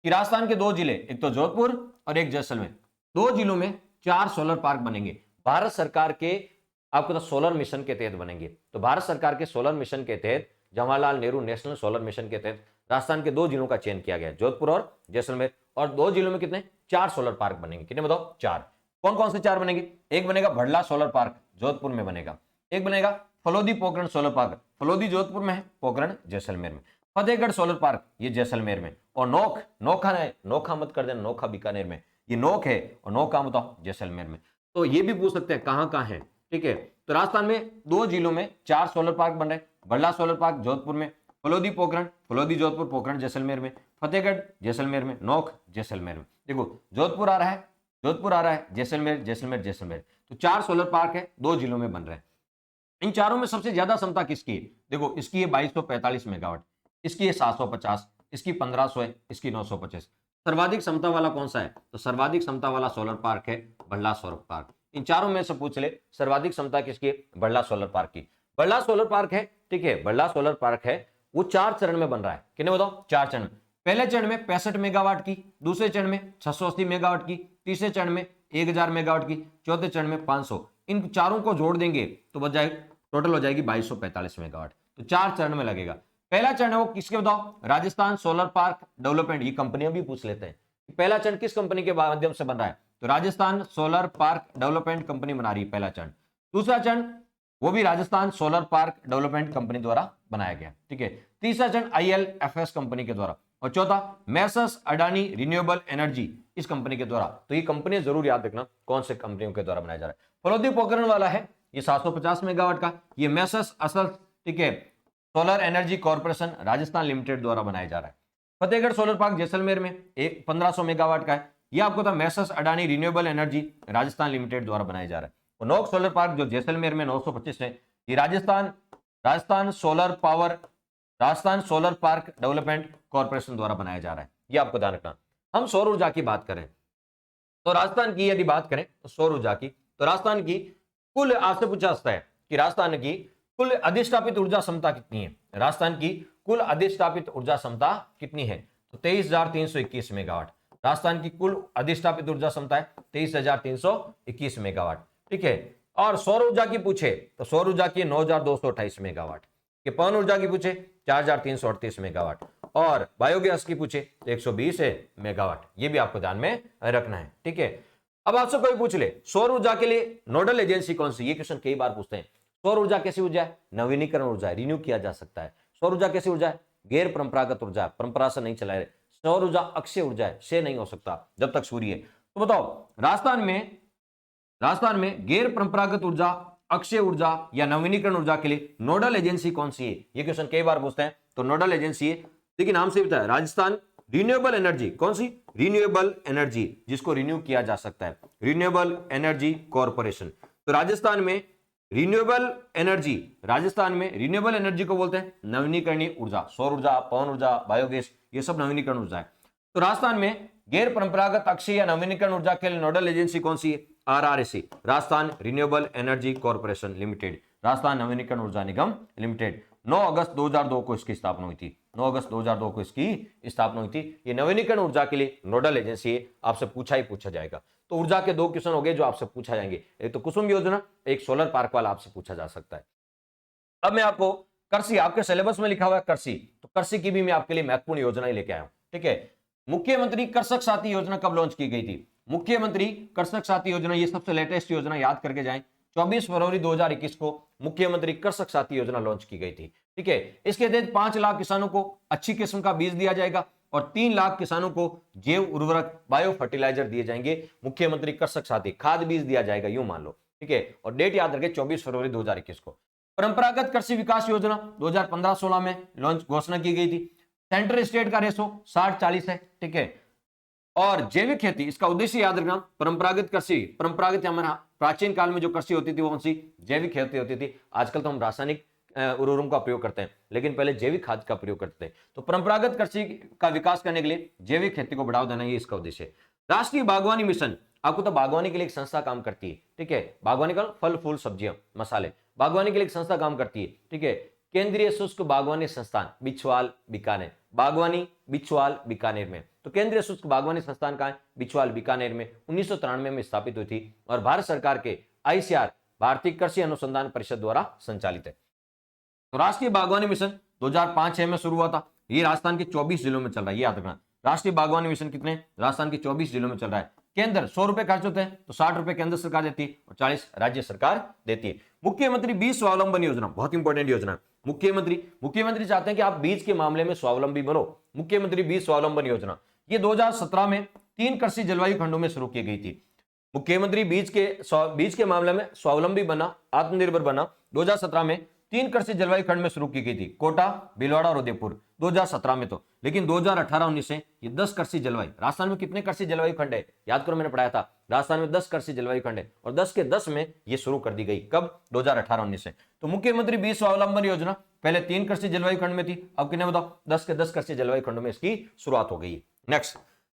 कि राजस्थान के 2 जिले, एक तो जोधपुर और एक जैसलमेर, 2 जिलों में 4 सोलर पार्क बनेंगे। भारत सरकार के आपको तो सोलर मिशन के तहत बनेंगे। तो भारत सरकार के सोलर मिशन के तहत, Jawaharlal Nehru national solar mission के तहत राजस्थान के 2 जिलों का चयन किया गया, जोधपुर और जैसलमेर। और 2 जिलों में कितने? 4 सोलर पार्क बनेंगे। कितने बताओ? 4। कौन कौन से 4 बनेंगे? एक बनेगा भड़ला सोलर पार्क, जोधपुर में बनेगा। एक बनेगा फलोदी पोखरण सोलर पार्क, फलोदी जोधपुर में है, पोखरण जैसलमेर में। फतेहगढ़ सोलर पार्क, ये जैसलमेर में। और नोखा है, नोखा मत कर देना, नोखा बीकानेर में, ये नोक है और नोखा बताओ जैसलमेर में। तो ये भी पूछ सकते हैं कहां कहां है, ठीक है। तो राजस्थान में 2 जिलों में 4 सोलर पार्क बन रहे हैं, बड़ला सोलर पार्क जोधपुर में, फलोदी पोखरण, फलोदी जोधपुर, पोखरण जैसलमेर में, फतेहगढ़ जैसलमेर में, नोक जैसलमेर में। देखो जोधपुर आ रहा है, जोधपुर आ रहा है, जैसलमेर जैसलमेर जैसलमेर। तो 4 सोलर पार्क है, 2 जिलों में बन रहे हैं। इन चारों में सबसे ज्यादा क्षमता किसकी है? देखो इसकी है 2245 मेगावाट, इसकी है 750, इसकी 1500 है, इसकी 925। सर्वाधिक क्षमता वाला कौन सा है? तो सर्वाधिक क्षमता वाला सोलर पार्क है बड़ला सोलर पार्क। इन चारों में से पूछ ले सर्वाधिक क्षमता किसकी है? बड़ला सोलर पार्क की। बड़ला सोलर पार्क है, ठीक है, बड़ला सोलर पार्क है, वो 4 चरण में बन रहा है। कितने बताओ? 4 चरण। पहले चरण में 65 मेगावाट की, दूसरे चरण में 680 मेगावाट की, तीसरे चरण में 1000 मेगावाट की, चौथे चरण में 500। इन चारों को जोड़ देंगे तो बच जाएगी, टोटल हो जाएगी 2245 मेगावाट। तो 4 चरण में लगेगा। पहला चरण है वो किसके बताओ? Rajasthan solar park development. ये कंपनियां भी पूछ लेते हैं पहला चरण किस कंपनी के माध्यम से बन रहा है? तो Rajasthan solar park development company बना रही है पहला चरण। दूसरा चरण वो भी Rajasthan solar park development company द्वारा बनाया गया, ठीक है। तीसरा चरण ILFS कंपनी के द्वारा और चौथा मेसर्स अडानी रिन्यूएबल एनर्जी इस कंपनी के द्वारा। तो ये कंपनी जरूर याद रखना कौन से कंपनियों के द्वारा बनाया जा रहा है। फलोदी पोखरण वाला है ये 750 मेगावाट का, ये मेसर्स असल, ठीक है, solar energy corporation Rajasthan limited द्वारा बनाया जा रहा है। फतेहगढ़ सोलर पार्क जैसलमेर में 1500 मेगावाट का है, ये आपको था messrs Adani renewable energy Rajasthan limited द्वारा बनाया जा रहा है। और नोक सोलर पार्क जो जैसलमेर में 925 है, ये Rajasthan solar park development corporation द्वारा बनाया जा रहा है। ये आपको ध्यान रखना। हम सौर ऊर्जा की बात करें तो राजस्थान की यदि बात करें तो सौर ऊर्जा की, तो राजस्थान की कुल आपसे पूछा जाता है कि राजस्थान की कुल अधिष्ठापित ऊर्जा क्षमता कितनी है। राजस्थान की कुल अधिष्ठापित ऊर्जा क्षमता कितनी है? तो 23,321 मेगावाट। राजस्थान की कुल अधिष्ठापित ऊर्जा क्षमता है 23,321 मेगावाट। ठीक है। और सौर ऊर्जा की पूछे तो सौर ऊर्जा की 9,228 मेगावाट। कि पवन ऊर्जा की पूछे 4,338 मेगावाट। और बायोगैस की पूछे तो 120 मेगावाट। ये भी आपको ध्यान में रखना है। ठीक है। अब आपसे कोई पूछ ले सौर ऊर्जा के लिए नोडल एजेंसी कौन सी? ये क्वेश्चन कई बार पूछते हैं। सौर ऊर्जा कैसी ऊर्जा है? नवीनीकरण ऊर्जा है, रिन्यू किया जा सकता है। सौर ऊर्जा कैसी ऊर्जा है? गैर परंपरागत ऊर्जा है, परंपरा से नहीं चला रहे। सौर ऊर्जा अक्षय ऊर्जा है, से नहीं हो सकता जब तक सूर्य है। तो बताओ राजस्थान में गैर परंपरागत ऊर्जा, अक्षय ऊर्जा या नवीनीकरण ऊर्जा के लिए नोडल एजेंसी कौन सी है? ये क्वेश्चन कई बार पूछते हैं। तो नोडल एजेंसी है, देखिए नाम से बताया, राजस्थान रिन्यूएबल एनर्जी। कौन सी? रिन्यूएबल एनर्जी, जिसको रिन्यू किया जा सकता है, रिन्यूएबल एनर्जी कॉर्पोरेशन। तो राजस्थान में रिन्यूएबल एनर्जी, राजस्थान में रिन्यूएबल एनर्जी को बोलते हैं नवीनीकरणीय ऊर्जा। सौर ऊर्जा, पवन ऊर्जा, बायोगैस, ये सब नवीनीकरण ऊर्जा है। तो राजस्थान में गैर परंपरागत अक्षय या नवीनीकरण ऊर्जा के लिए नोडल एजेंसी कौन सी है? RRSC, Rajasthan renewable energy corporation limited, Rajasthan नवीनीकरण ऊर्जा निगम लिमिटेड। 9 अगस्त 2002 को इसकी स्थापना हुई थी। 9 अगस्त 2002 को इसकी स्थापना हुई थी। ये नवीनीकरण ऊर्जा के लिए नोडल एजेंसी है। आपसे पूछा ही पूछा जाएगा। तो ऊर्जा के 2 क्वेश्चन हो गए जो आपसे पूछा जाएंगे, एक तो कुसुम योजना, एक सोलर पार्क वाला आपसे पूछा जा सकता है। अब मैं आपको कृषि, आपके सिलेबस में लिखा हुआ है कृषि, तो कृषि की भी मैं आपके लिए महत्वपूर्ण योजना ही लेके आया हूं। ठीक है। मुख्यमंत्री कृषक साथी योजना कब लॉन्च की गई थी? मुख्यमंत्री कृषक साथी योजना, ये सबसे लेटेस्ट योजना, याद करके जाएं। 24 फरवरी 2021 को मुख्यमंत्री कृषक साथी योजना लॉन्च की गई थी। ठीक है। इसके तहत 5 लाख किसानों को अच्छी किस्म का बीज दिया जाएगा और 3 लाख किसानों को जैव उर्वरक, बायो फर्टिलाइजर दिए जाएंगे। मुख्यमंत्री कृषक साथी खाद बीज दिया जाएगा, यूं मान लो। ठीक है। और डेट याद रखें 24 फरवरी 2021 को। परंपरागत कृषि विकास योजना 2015-16 में लॉन्च घोषणा की गई थी। सेंटर स्टेट का रेशो 60-40 है। ठीक है। और जैविक खेती, इसका उद्देश्य याद रखना, परंपरागत कृषि, परंपरागत हमारा प्राचीन काल में जो कृषि होती थी वो कौन सी? जैविक खेती होती थी। आजकल तो हम रासायनिक उर्वरकों का प्रयोग करते हैं, लेकिन पहले जैविक खाद का प्रयोग करते थे। तो परंपरागत कृषि का विकास करने के लिए जैविक खेती को बढ़ावा देना, ये इसका उद्देश्य है। राष्ट्रीय बागवानी मिशन, आपको तो बागवानी के लिए एक संस्था काम करती है। ठीक है। बागवानी का फल फूल सब्जियां मसाले, बागवानी के लिए एक संस्था काम करती है। ठीक है। केंद्रीय शुष्क बागवानी संस्थान बिछवाल बीकानेर, बागवानी बिछवाल बीकानेर में। तो केंद्रीय शुष्क बागवानी संस्थान का है बिछवाल बीकानेर में, 1993 में स्थापित हुई थी और भारत सरकार के ICAR, भारतीय कृषि अनुसंधान परिषद द्वारा संचालित है। तो राष्ट्रीय बागवानी मिशन 2005-6 में शुरू हुआ था। ये राजस्थान के 24 जिलों में चल रहा है, ये याद रखना। राष्ट्रीय बागवानी मिशन कितने? राजस्थान के 24 जिलों में चल रहा है। केंद्र 100 रुपए खर्च होते हैं, तो 60 रुपए केंद्र सरकार देती है और 40 राज्य सरकार देती है। मुख्यमंत्री बीज स्वावलंबन योजना, बहुत इंपॉर्टेंट योजना। मुख्यमंत्री चाहते हैं कि आप बीज के मामले में स्वावलंबी बनो। मुख्यमंत्री बीज स्वावलंबन योजना ये 2017 में 3 कृषि जलवायु खंडों में शुरू की गई थी। मुख्यमंत्री बीज के मामले में स्वावलंबी बना, आत्मनिर्भर बना, 2017 में 3 कृषि जलवायु खंड में शुरू की गई थी, कोटा, भीलवाड़ा और उदयपुर, 2017 में। तो लेकिन 2018-19 से ये 10 कृषि जलवायु, राजस्थान में कितने कृषि जलवायु खंड है? याद करो, मैंने पढ़ाया था, राजस्थान में 10 कृषि जलवायु खंड है और 10 के 10 में ये शुरू कर दी गई। कब? 2018-19 से। तो मुख्यमंत्री बीज स्वावलंबन योजना पहले 3 कृषि जलवायु खंड में थी, अब कितने बताओ? 10 के 10 कृषि जलवायु खंडों में इसकी शुरुआत हो गई। Next,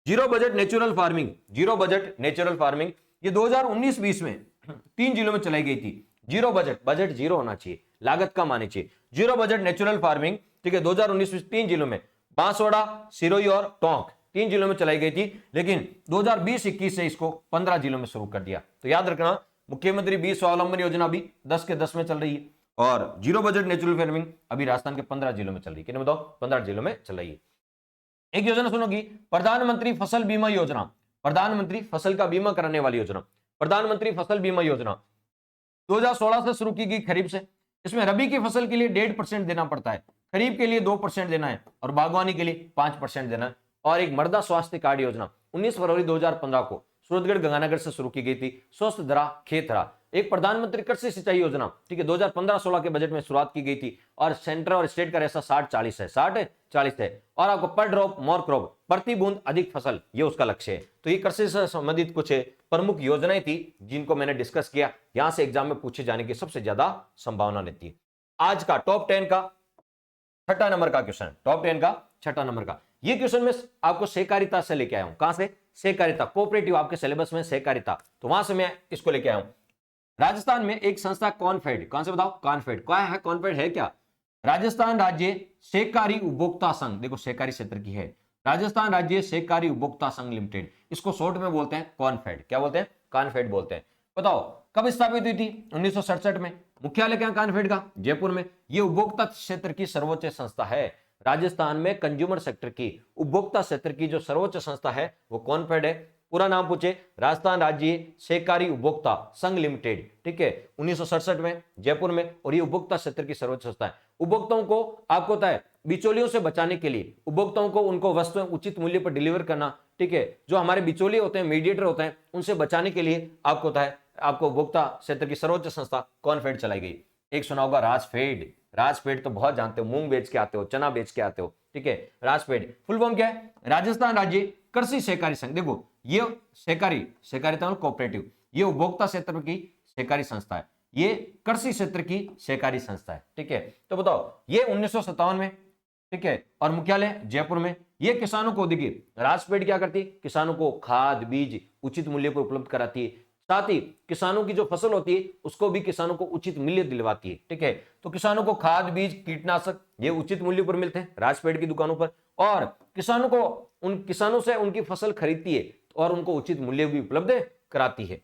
zero budget natural farming. Zero budget natural farming ये 2019-20 में 3 जिलों में चलाई गई थी। जीरो बजट जीरो होना चाहिए, लागत कम आनी चाहिए। जीरो बजट नेचुरल फार्मिंग, ठीक है, 2019 3 जिलों में, बांसवाड़ा, सिरोही और टोंक, 3 जिलों में चलाई गई थी। लेकिन 2020-21 से इसको 15 जिलों में शुरू कर दिया। तो याद रखना, मुख्यमंत्री बीज स्वावलंबन योजना अभी 10 के 10 में चल रही है और जीरो बजट नेचुरल फार्मिंग अभी राजस्थान के 15 जिलों में चल रही है। कितने बताओ? 15 जिलों में चल रही है। एक योजना सुनोगी, प्रधानमंत्री फसल बीमा योजना। प्रधानमंत्री फसल का बीमा कराने वाली योजना, प्रधानमंत्री फसल बीमा योजना 2016 से शुरू की गई खरीफ से। इसमें रबी की फसल के लिए 1.5% देना पड़ता है, खरीफ के लिए 2% देना है और बागवानी के लिए 5% देना है। और एक मृदा स्वास्थ्य कार्ड योजना 19 फरवरी 2015 को सूरतगढ़ गंगानगर से शुरू की गई थी। स्वस्थ धरा खेत रहा। एक प्रधानमंत्री कृषि सिंचाई योजना, ठीक है, 2015-16 के बजट में शुरुआत की गई थी और सेंटर और स्टेट का रेशा 60-40 है, 60-40 है। और आपको पर ड्रॉप मोर क्रॉप, प्रति बूंद अधिक फसल, ये उसका लक्ष्य है। तो ये कृषि से संबंधित कुछ प्रमुख योजनाएं थी जिनको मैंने डिस्कस किया। यहां से एग्जाम में पूछे जाने की सबसे ज्यादा संभावना रहती है। आज का टॉप 10 का 6ठा नंबर का क्वेश्चन, टॉप 10 का 6ठा नंबर का ये क्वेश्चन में आपको सहकारिता से लेके आया हूं। कहां से? सहकारिता, कोऑपरेटिव, आपके सिलेबस में सहकारिता, तो वहां से मैं इसको लेके आया हूं। राजस्थान में एक संस्था कॉनफेड, कौन से बताओ, कॉनफेड, क्या है कॉनफेड, है क्या, राजस्थान राज्य सहकारी उपभोक्ता संघ, देखो सहकारी क्षेत्र की है, राजस्थान राज्य सहकारी उपभोक्ता संघ लिमिटेड, इसको शॉर्ट में बोलते हैं कॉनफेड, क्या बोलते हैं, कॉनफेड बोलते हैं। बताओ कब स्थापित हुई थी, 1967 में। मुख्यालय क्या कॉनफेड का, जयपुर में। ये उपभोक्ता क्षेत्र की सर्वोच्च संस्था है। राजस्थान में कंज्यूमर सेक्टर की, उपभोक्ता क्षेत्र की जो सर्वोच्च संस्था है वो कॉनफेड है। पूरा नाम पूछे, राजस्थान राज्य सहकारी उपभोक्ता संघ लिमिटेड, ठीक है, 1967 में जयपुर में, और ये उपभोक्ता क्षेत्र की सर्वोच्च संस्था है। उपभोक्ताओं को आपको पता है बिचौलियों से बचाने के लिए, उपभोक्ताओं को उनको वस्तुएं उचित मूल्य पर डिलीवर करना, ठीक है, जो हमारे बिचौलिए होते हैं, मीडिएटर होते हैं, उनसे बचाने के लिए आपको पता है आपको उपभोक्ता क्षेत्र की सर्वोच्च संस्था कॉनफेड चलाई गई। एक सुना होगा राजफेड, राजफेड तो बहुत जानते हो, मूंग बेच के आते हो, चना बेच के आते हो, ठीक है। राजफेड फुल फॉर्म क्या है, राजस्थान राज्य कृषि सहकारी संघ। देखो ये सहकारिता कोऑपरेटिव, ये उपभोक्ता क्षेत्र की सहकारी संस्था है, ये कृषि क्षेत्र की सहकारी संस्था है, ठीक है। तो बताओ ये 1957 में, ठीक है, और मुख्यालय जयपुर में। ये किसानों को, देखिए राजफेड क्या करती है, किसानों को खाद बीज उचित मूल्य पर उपलब्ध कराती है, साथ ही किसानों की जो फसल होती है उसको भी किसानों को उचित मूल्य दिलवाती है, ठीक है। तो किसानों को खाद बीज कीटनाशक ये उचित मूल्य पर मिलते हैं राजफेड की दुकानों पर, और किसानों को उन किसानों से उनकी फसल खरीदती है और उनको उचित मूल्य भी उपलब्ध कराती है।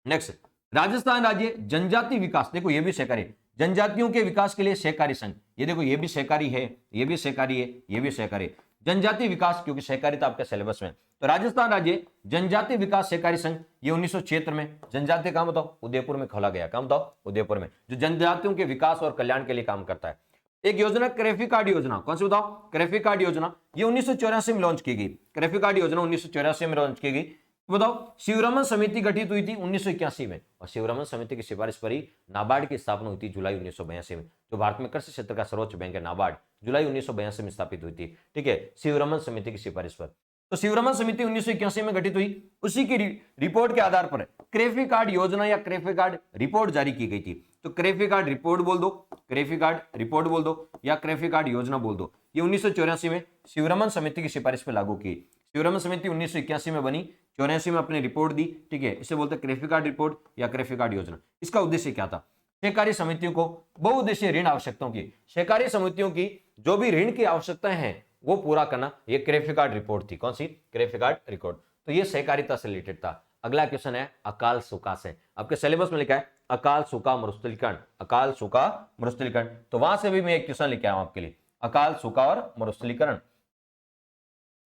नेक्स्ट, राजस्थान राज्य जनजाति विकास, देखो ये भी सहकारी, जनजातियों के विकास के लिए सहकारी संघ, ये देखो ये भी सहकारी है, ये भी सहकारी है, ये भी सहकारी, जनजाति विकास, क्योंकि सहकारिता आपके सिलेबस में। तो राजस्थान राज्य जनजाति विकास सहकारी संघ, ये 1976 में, जनजाति काम बताओ उदयपुर में खोला गया, काम बताओ उदयपुर में, जो जनजातियों के विकास और कल्याण के लिए काम करता है। एक योजना क्रेफी कार्ड योजना, कौन सी बताओ, क्रेफी कार्ड योजना, ये 1984 में लॉन्च की गई, क्रेफी कार्ड योजना 1984 में लॉन्च की गई। बताओ शिवरमन समिति गठित हुई थी 1981 में, और शिवरमन समिति की सिफारिश पर ही नाबार्ड की स्थापना हुई थी जुलाई 1982 में, जो भारत में कृषि क्षेत्र का सर्वोच्च बैंक है नाबार्ड, जुलाई 1982 में स्थापित हुई थी, ठीक है, शिवरमन समिति की सिफारिश पर। तो शिवरमन समिति 1981 में गठित हुई, उसी की रिपोर्ट के आधार पर क्रेफी कार्ड योजना या क्रेफी कार्ड रिपोर्ट जारी की गई थी। तो क्रेफी कार्ड रिपोर्ट बोल दो, क्रेफी कार्ड रिपोर्ट बोल दो, या क्रेफी कार्ड योजना बोल दो, ये 1984 में शिवरमन समिति की सिफारिश पर लागू की। शिवरमन समिति 1981 में बनी, 84 में अपनी रिपोर्ट दी, ठीक है, इसे बोलते हैं क्रेफी कार्ड रिपोर्ट या क्रेफी कार्ड योजना। इसका उद्देश्य क्या था, सहकारी समितियों को बहुउद्देशीय ऋण आवश्यकताओं की, सहकारी समितियों की जो भी ऋण की आवश्यकताएं हैं वो पूरा करना, ये क्रेफी कार्ड रिपोर्ट थी, कौन सी, क्रेफी कार्ड रिपोर्ट। तो ये सहकारिता से रिलेटेड था। अगला क्वेश्चन है अकाल सूखा से, आपके सिलेबस में लिखा है अकाल सूखा मरुस्थलीकरण, अकाल सूखा मरुस्थलीकरण, तो वहां से भी मैं एक क्वेश्चन लेके आया हूं आपके लिए, अकाल सूखा और मरुस्थलीकरण।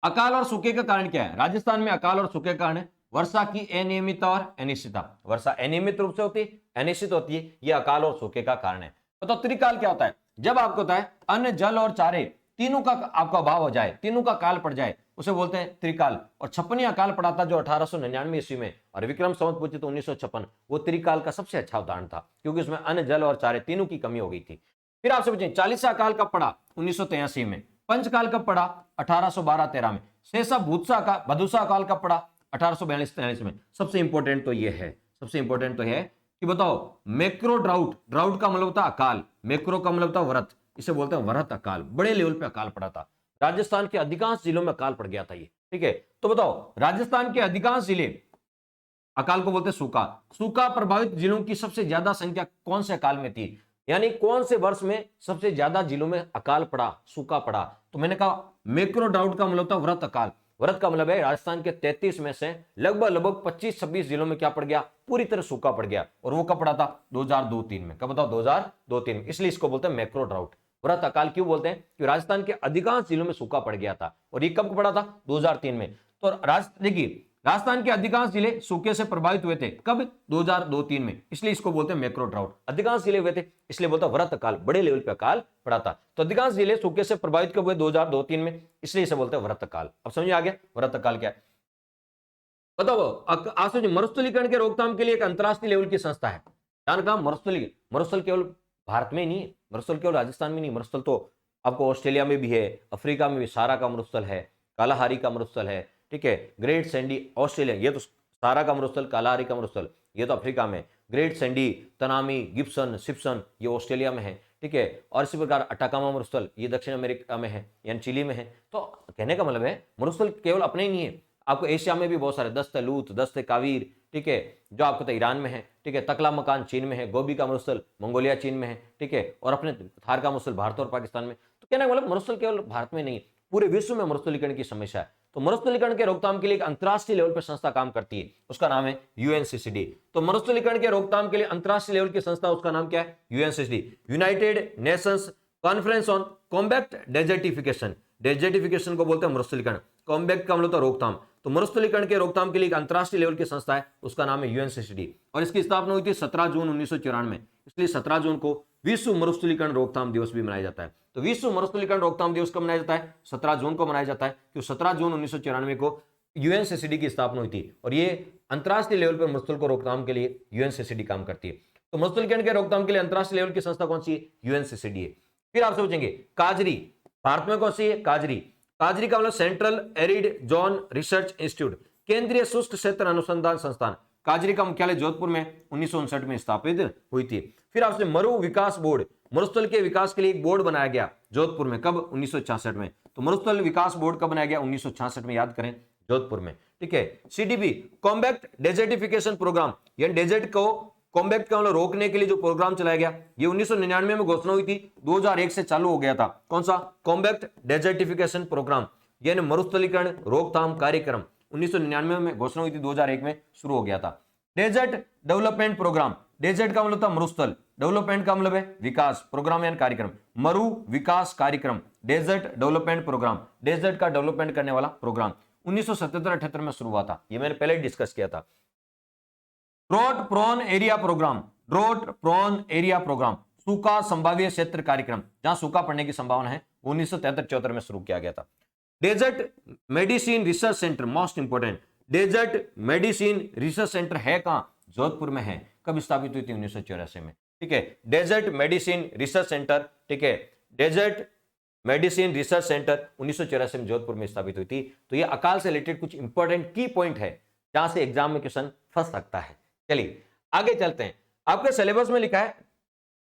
अकाल और सूखे का कारण क्या है, राजस्थान में अकाल और सूखे का कारण है वर्षा की अनियमितता और अनिश्चितता, वर्षा अनियमित रूप से होती है, अनिश्चित होती है, ये अकाल और सूखे का कारण है। तो त्रिकाल क्या होता है, जब आपको होता है अन्न जल और चारे तीनों का आपका अभाव हो जाए, तीनों का काल पड़ जाए, उसे बोलते हैं त्रिकाल। और 56 अकाल पड़ा था जो 1899 ईस्वी में, और विक्रम संवत पूछे तो 1956, वो त्रिकाल का सबसे अच्छा उदाहरण था, क्योंकि उसमें अन्न जल और चारे तीनों की कमी हो गई थी। फिर आपसे पूछें 40 अकाल कब पड़ा, 1983 में। पंचकाल कब पड़ा, 1812-13 में। शेषा भूतसा का भदुसा अकाल कब पड़ा, 1842-43 में। सबसे इंपॉर्टेंट तो ये है, सबसे इंपॉर्टेंट तो है कि बताओ मैक्रो ड्राउट, ड्राउट का मतलब था अकाल, मैक्रो का मतलब था व्रत, इसे बोलते हैं व्रत अकाल, बड़े लेवल पे अकाल पड़ा था। राजस्थान के अधिकांश जिलों में अकाल पड़ गया था ये, ठीक है। तो बताओ राजस्थान के अधिकांश जिले, अकाल को बोलते हैं सूखा, सूखा प्रभावित जिलों की सबसे ज्यादा संख्या कौन से अकाल में थी, यानी कौन से वर्ष में सबसे ज्यादा जिलों में अकाल पड़ा, सूखा पड़ा। तो मैंने कहा मैक्रो ड्राउट का मतलब था व्रत अकाल, व्रत का मतलब है राजस्थान के 33 में से लगभग 25-26 जिलों में क्या पड़ गया, पूरी तरह सूखा पड़ गया, और वो कब पड़ा था, 2002-3 में। कब बताओ, 2002-3 में, इसलिए इसको बोलते हैं मैक्रो ड्राउट, व्रत अकाल क्यों बोलते हैं, कि राजस्थान के अधिकांश जिलों में सूखा पड़ गया था, और ये कब पड़ा था, 2003 में। तो देखिए राजस्थान के अधिकांश जिले सूखे से प्रभावित हुए थे, कब, 2002-3 में, इसलिए इसको बोलते हैं मैक्रो ड्राउट। अधिकांश जिले हुए थे इसलिए बोलता व्रत अकाल, बड़े लेवल पे अकाल पड़ा था। तो अधिकांश जिले सूखे से प्रभावित कब हुए, 2002-3 में, इसलिए इसे बोलते हैं व्रत अकाल। अब समझ आ गया व्रत अकाल क्या है। बताओ आशु जी, मरुस्थलीकरण के रोकथाम के लिए एक अंतरराष्ट्रीय लेवल की संस्था है, मरुस्थल केवल भारत में ही नहीं है, मरुस्थल केवल राजस्थान में नहीं, मरुस्थल तो आपको ऑस्ट्रेलिया में भी है, अफ्रीका में भी सारा का मरुस्थल है, कालाहारी का मरुस्थल है, ठीक है, ग्रेट सैंडी ऑस्ट्रेलिया, ये तो सारा का मरुस्थल, कालाहारी का मरुस्थल ये तो अफ्रीका में, great Sandy, Tanami, Gibson, Simpson ये ऑस्ट्रेलिया में है, ठीक है। और इसी प्रकार अटाकामा मरुस्थल ये दक्षिण अमेरिका में है, यानी चिली में है। तो कहने का मतलब है मरुस्थल केवल अपने ही नहीं है, आपको एशिया में भी बहुत सारे दस्ते लूत, दस्ते कावीर, ठीक है, जो आपको तो ईरान में है, ठीक है, तकला मकान चीन में है, गोभी का मरुस्थल मंगोलिया चीन में है, ठीक है, और अपने थार का मरुस्थल भारत और पाकिस्तान में। तो कहने का मतलब मरुस्थल केवल भारत में नहीं, पूरे विश्व में मरुस्थलीकरण की समस्या है। तो मरुस्थलीकरण के रोकथाम के लिए एक अंतरराष्ट्रीय लेवल पर संस्था काम करती है, उसका नाम है यूएनसीसीडी। तो मरुस्थलीकरण के रोकथाम के लिए अंतरराष्ट्रीय लेवल की संस्था, उसका नाम क्या है? UNCCD, United Nations conference on combat desertification. Desertification को बोलते हैं मरुस्थलीकरण, कॉम्बैक्ट का मतलब रोकथाम। तो मरुस्थलीकरण के रोकथाम के लिए एक अंतरराष्ट्रीय लेवल की संस्था है, उसका नाम है यूएनसीसीडी, और इसकी स्थापना हुई थी 17 जून 1994, इसलिए 17 जून को विश्व मरुस्थलीकरण रोकथाम दिवस भी मनाया जाता है। तो विश्व मरुस्थलीकरण रोकथाम दिवस कब मनाया जाता है? 17 जून को मनाया जाता है, क्योंकि 17 जून 1994 को यूएनसीसीडी की स्थापना हुई थी, और ये अंतरराष्ट्रीय लेवल पर मरुस्थल को रोकथाम के लिए यूएनसीसीडी काम करती है। तो मरुस्थलीकरण के रोकथाम के लिए अंतरराष्ट्रीय लेवल की संस्था कौन सी है? यूएनसीसीडी है। फिर आपसे पूछेंगे काजरी, भारत में कौन सी है? काजरी। काजरी का मतलब central arid zone research institute, केंद्रीय शुष्क क्षेत्र अनुसंधान संस्थान। काजरी का मुख्यालय जोधपुर में 1959 में स्थापित हुई थी। फिर आपसे मरु विकास बोर्ड, मरुस्थल के विकास के लिए एक बोर्ड बनाया गया जोधपुर में, कब? 1966 में। तो मरुस्थल विकास बोर्ड कब बनाया गया? 1966 में, याद करें, जोधपुर में, ठीक है। सीडीपी, कॉम्बैक्ट डेजर्टिफिकेशन प्रोग्राम, यानी डेजर्ट को कॉम्बैक्ट का मतलब रोकने के लिए जो प्रोग्राम चलाया गया, ये 1999 में घोषणा हुई थी, 2001 से चालू हो गया था। कौन सा? कॉम्बैक्ट डेजर्टिफिकेशन प्रोग्राम, यानी मरुस्थलीकरण रोकथाम कार्यक्रम, 1999 में घोषणा हुई थी, 2001 में शुरू हो गया था। डेजर्ट डेवलपमेंट प्रोग्राम, डेजर्ट का मतलब था मरुस्थल, डेवलपमेंट का मतलब है विकास, प्रोग्राम यानी कार्यक्रम, मरु विकास कार्यक्रम, डेजर्ट डेवलपमेंट प्रोग्राम, डेजर्ट का डेवलपमेंट करने वाला प्रोग्राम 1977-78 में शुरू हुआ था, ये मैंने पहले डिस्कस किया था। Drought prone area programme, drought prone area programme, सूखा संभाव्य क्षेत्र कार्यक्रम, जहां सूखा पड़ने की संभावना है, 1973-74 में शुरू किया गया था। Desert medicine research centre, most important, desert medicine research centre है कहां? जोधपुर में है। कब स्थापित हुई थी? 1984 में, ठीक है। डेजर्ट मेडिसिन रिसर्च सेंटर, ठीक है, डेजर्ट मेडिसिन रिसर्च सेंटर 1984 में जोधपुर में स्थापित हुई थी। तो ये अकाल से रिलेटेड कुछ इंपॉर्टेंट की पॉइंट है जहां से एग्जाम में क्वेश्चन फंस सकता है। चलिए आगे चलते हैं। आपके सिलेबस में लिखा है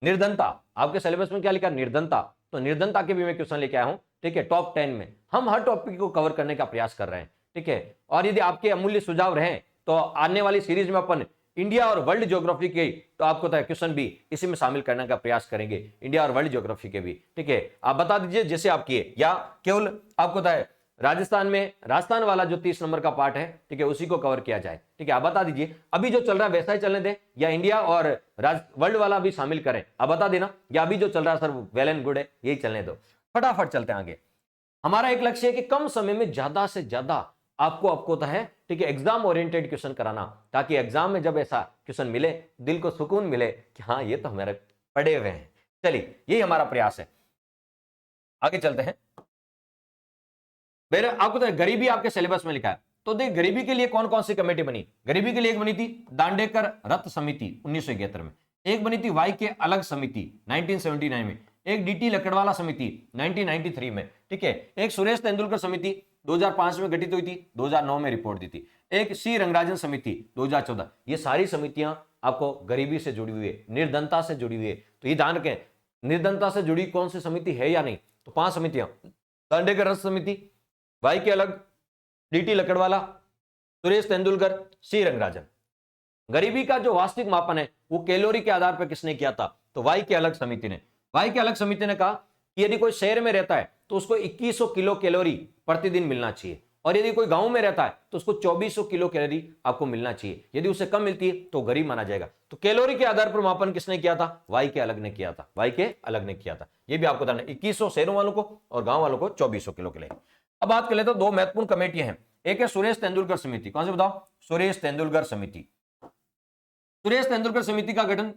निर्धनता, आपके सिलेबस में क्या लिखा है? निर्धनता। तो निर्धनता के भी मैं क्वेश्चन लेके आया हूं, ठीक है, टॉप 10 में। हम हर टॉपिक को कवर करने का प्रयास कर रहे हैं, ठीक है। और यदि आपके अमूल्य सुझाव रहे तो आने वाली सीरीज में अपन इंडिया और वर्ल्ड ज्योग्राफी के, तो आपको तो क्वेश्चन भी इसी में शामिल करने का प्रयास करेंगे, इंडिया और वर्ल्ड ज्योग्राफी के भी, ठीक है। आप बता दीजिए जैसे आप किए, या केवल आपको तो राजस्थान में राजस्थान वाला जो 30 नंबर का पार्ट है, ठीक है, उसी को कवर किया जाए, ठीक है। आप बता दीजिए अभी जो चल रहा है वैसा ही चलने दें, या इंडिया और वर्ल्ड वाला भी शामिल करें, आप बता देना, या अभी जो चल रहा है सर वेल एंड गुड है, यही चलने दो। फटाफट चलते हैं आगे। हमारा एक लक्ष्य है कि कम समय में ज्यादा से ज्यादा आपको तो है, ठीक है, एग्जाम ओरिएंटेड क्वेश्चन कराना, ताकि एग्जाम में जब ऐसा क्वेश्चन मिले दिल को सुकून मिले कि हाँ ये तो हमारे पढ़े हुए हैं। चलिए यही हमारा प्रयास है। आगे चलते हैं। मेरे आपको तो गरीबी आपके सिलेबस में लिखा है, तो देख गरीबी के लिए कौन कौन सी कमेटी बनी? गरीबी के लिए एक बनी थी दांडेकर रथ समिति 1971 में, एक बनी थी वाई के अलग समिति 1979 में, एक डीटी लकड़वाला समिति 1993 में, ठीक है, एक सुरेश तेंदुलकर समिति 2005 में गठित हुई थी, 2009 में रिपोर्ट दी थी, एक सी रंगराजन समिति 2014। ये सारी समितियां आपको गरीबी से जुड़ी हुई है, निर्धनता से जुड़ी हुई है। तो ये ध्यान रखें, निर्धनता से जुड़ी कौन सी समिति है या नहीं। तो 5 समितियां, दांडेकर रथ समिति, वाई के अलग, डीटी लकड़वाला, सुरेश तेंदुलकर, सी रंगराजन। गरीबी का जो वास्तविक मापन है वो कैलोरी के आधार पर किसने किया था? तो वाई के अलग समिति ने। वाई के अलग समिति ने कहा कि यदि कोई शहर में रहता है तो उसको 2100 किलो कैलोरी प्रतिदिन मिलना चाहिए, और यदि कोई गांव में रहता है तो उसको 2400 किलो कैलोरी आपको मिलना चाहिए। यदि उससे कम मिलती है तो गरीब माना जाएगा। तो कैलोरी के आधार पर मापन किसने किया था? वाई के अलग ने किया था, वाई के अलग ने किया था। यह भी आपको बताना, 2100 शहरों वालों को और गांव वालों को 2400 किलो के लिए। अब बात कर लेते हैं, दो महत्वपूर्ण कमेटियां हैं। एक है सुरेश तेंदुलकर समिति, कौन सी बताओ? सुरेश तेंदुलकर समिति। सुरेश तेंदुलकर समिति का गठन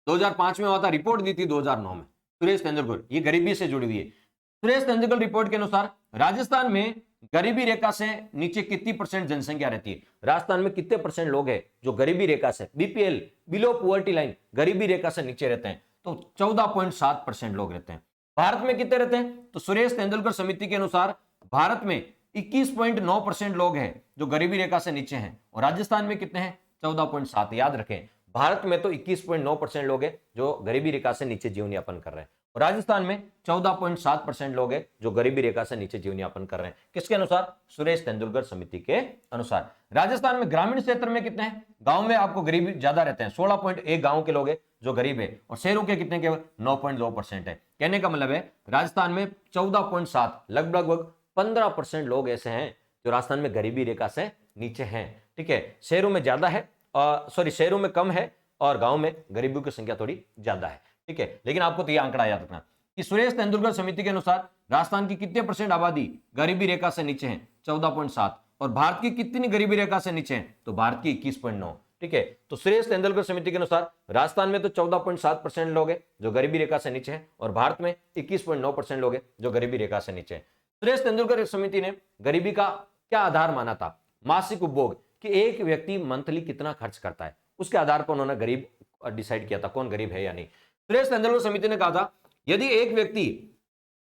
2005 में हुआ था, रिपोर्ट दी थी 2009 में। सुरेश तेंदुलकर, ये गरीबी से जुड़ी हुई है। सुरेश तेंदुलकर रिपोर्ट के अनुसार राजस्थान में गरीबी रेखा से नीचे कितनी % जनसंख्या रहती है? राजस्थान में कितने % लोग हैं जो गरीबी रेखा से, बीपीएल, बिलो पुअर्टी लाइन, गरीबी रेखा से नीचे रहते हैं? तो 14.7% लोग रहते हैं। भारत में कितने रहते हैं? तो सुरेश तेंदुलकर समिति के अनुसार भारत में 21.9% लोग हैं जो गरीबी रेखा से नीचे हैं, और राजस्थान में कितने हैं? 14.7। याद रखें, भारत में तो 21.9% लोग हैं जो गरीबी रेखा से नीचे जीवन यापन कर रहे हैं, राजस्थान में 14.7% लोग हैं जो गरीबी रेखा से नीचे जीवन यापन कर रहे हैं। किसके अनुसार? सुरेश तेंदुलकर समिति के अनुसार। राजस्थान में ग्रामीण क्षेत्र में कितने हैं? गांव में आपको गरीबी ज्यादा रहते हैं, 16.1 गांव के लोग हैं जो गरीब है, और शहरों के कितने? केवल 9.2% है। कहने का मतलब है राजस्थान में 14.7 लगभग 15% लोग ऐसे हैं जो राजस्थान में गरीबी रेखा से नीचे हैं। ठीक है, शहरों में ज्यादा है, शहरों में कम है और गांव में गरीबों की संख्या थोड़ी ज्यादा है। ठीक है, लेकिन आपको तो यह आंकड़ा याद रखना कि सुरेश तेंदुलकर समिति के अनुसार राजस्थान की कितने % आबादी गरीबी रेखा से नीचे है? 14.7। और भारत की कितनी गरीबी रेखा से नीचे है? तो भारत की 21.9। ठीक है, तो सुरेश तेंदुलकर समिति के अनुसार राजस्थान में तो 14.7% लोग हैं जो गरीबी रेखा से नीचे हैं, और भारत में 21.9% लोग हैं जो गरीबी रेखा से नीचे हैं। सुरेश तेंदुलकर समिति ने गरीबी का क्या आधार माना था? मासिक उपभोग, कि एक व्यक्ति मंथली कितना खर्च करता है, उसके आधार पर उन्होंने गरीब डिसाइड किया था, कौन गरीब है या नहीं। सुरेश तेंदुलकर समिति ने कहा था यदि एक व्यक्ति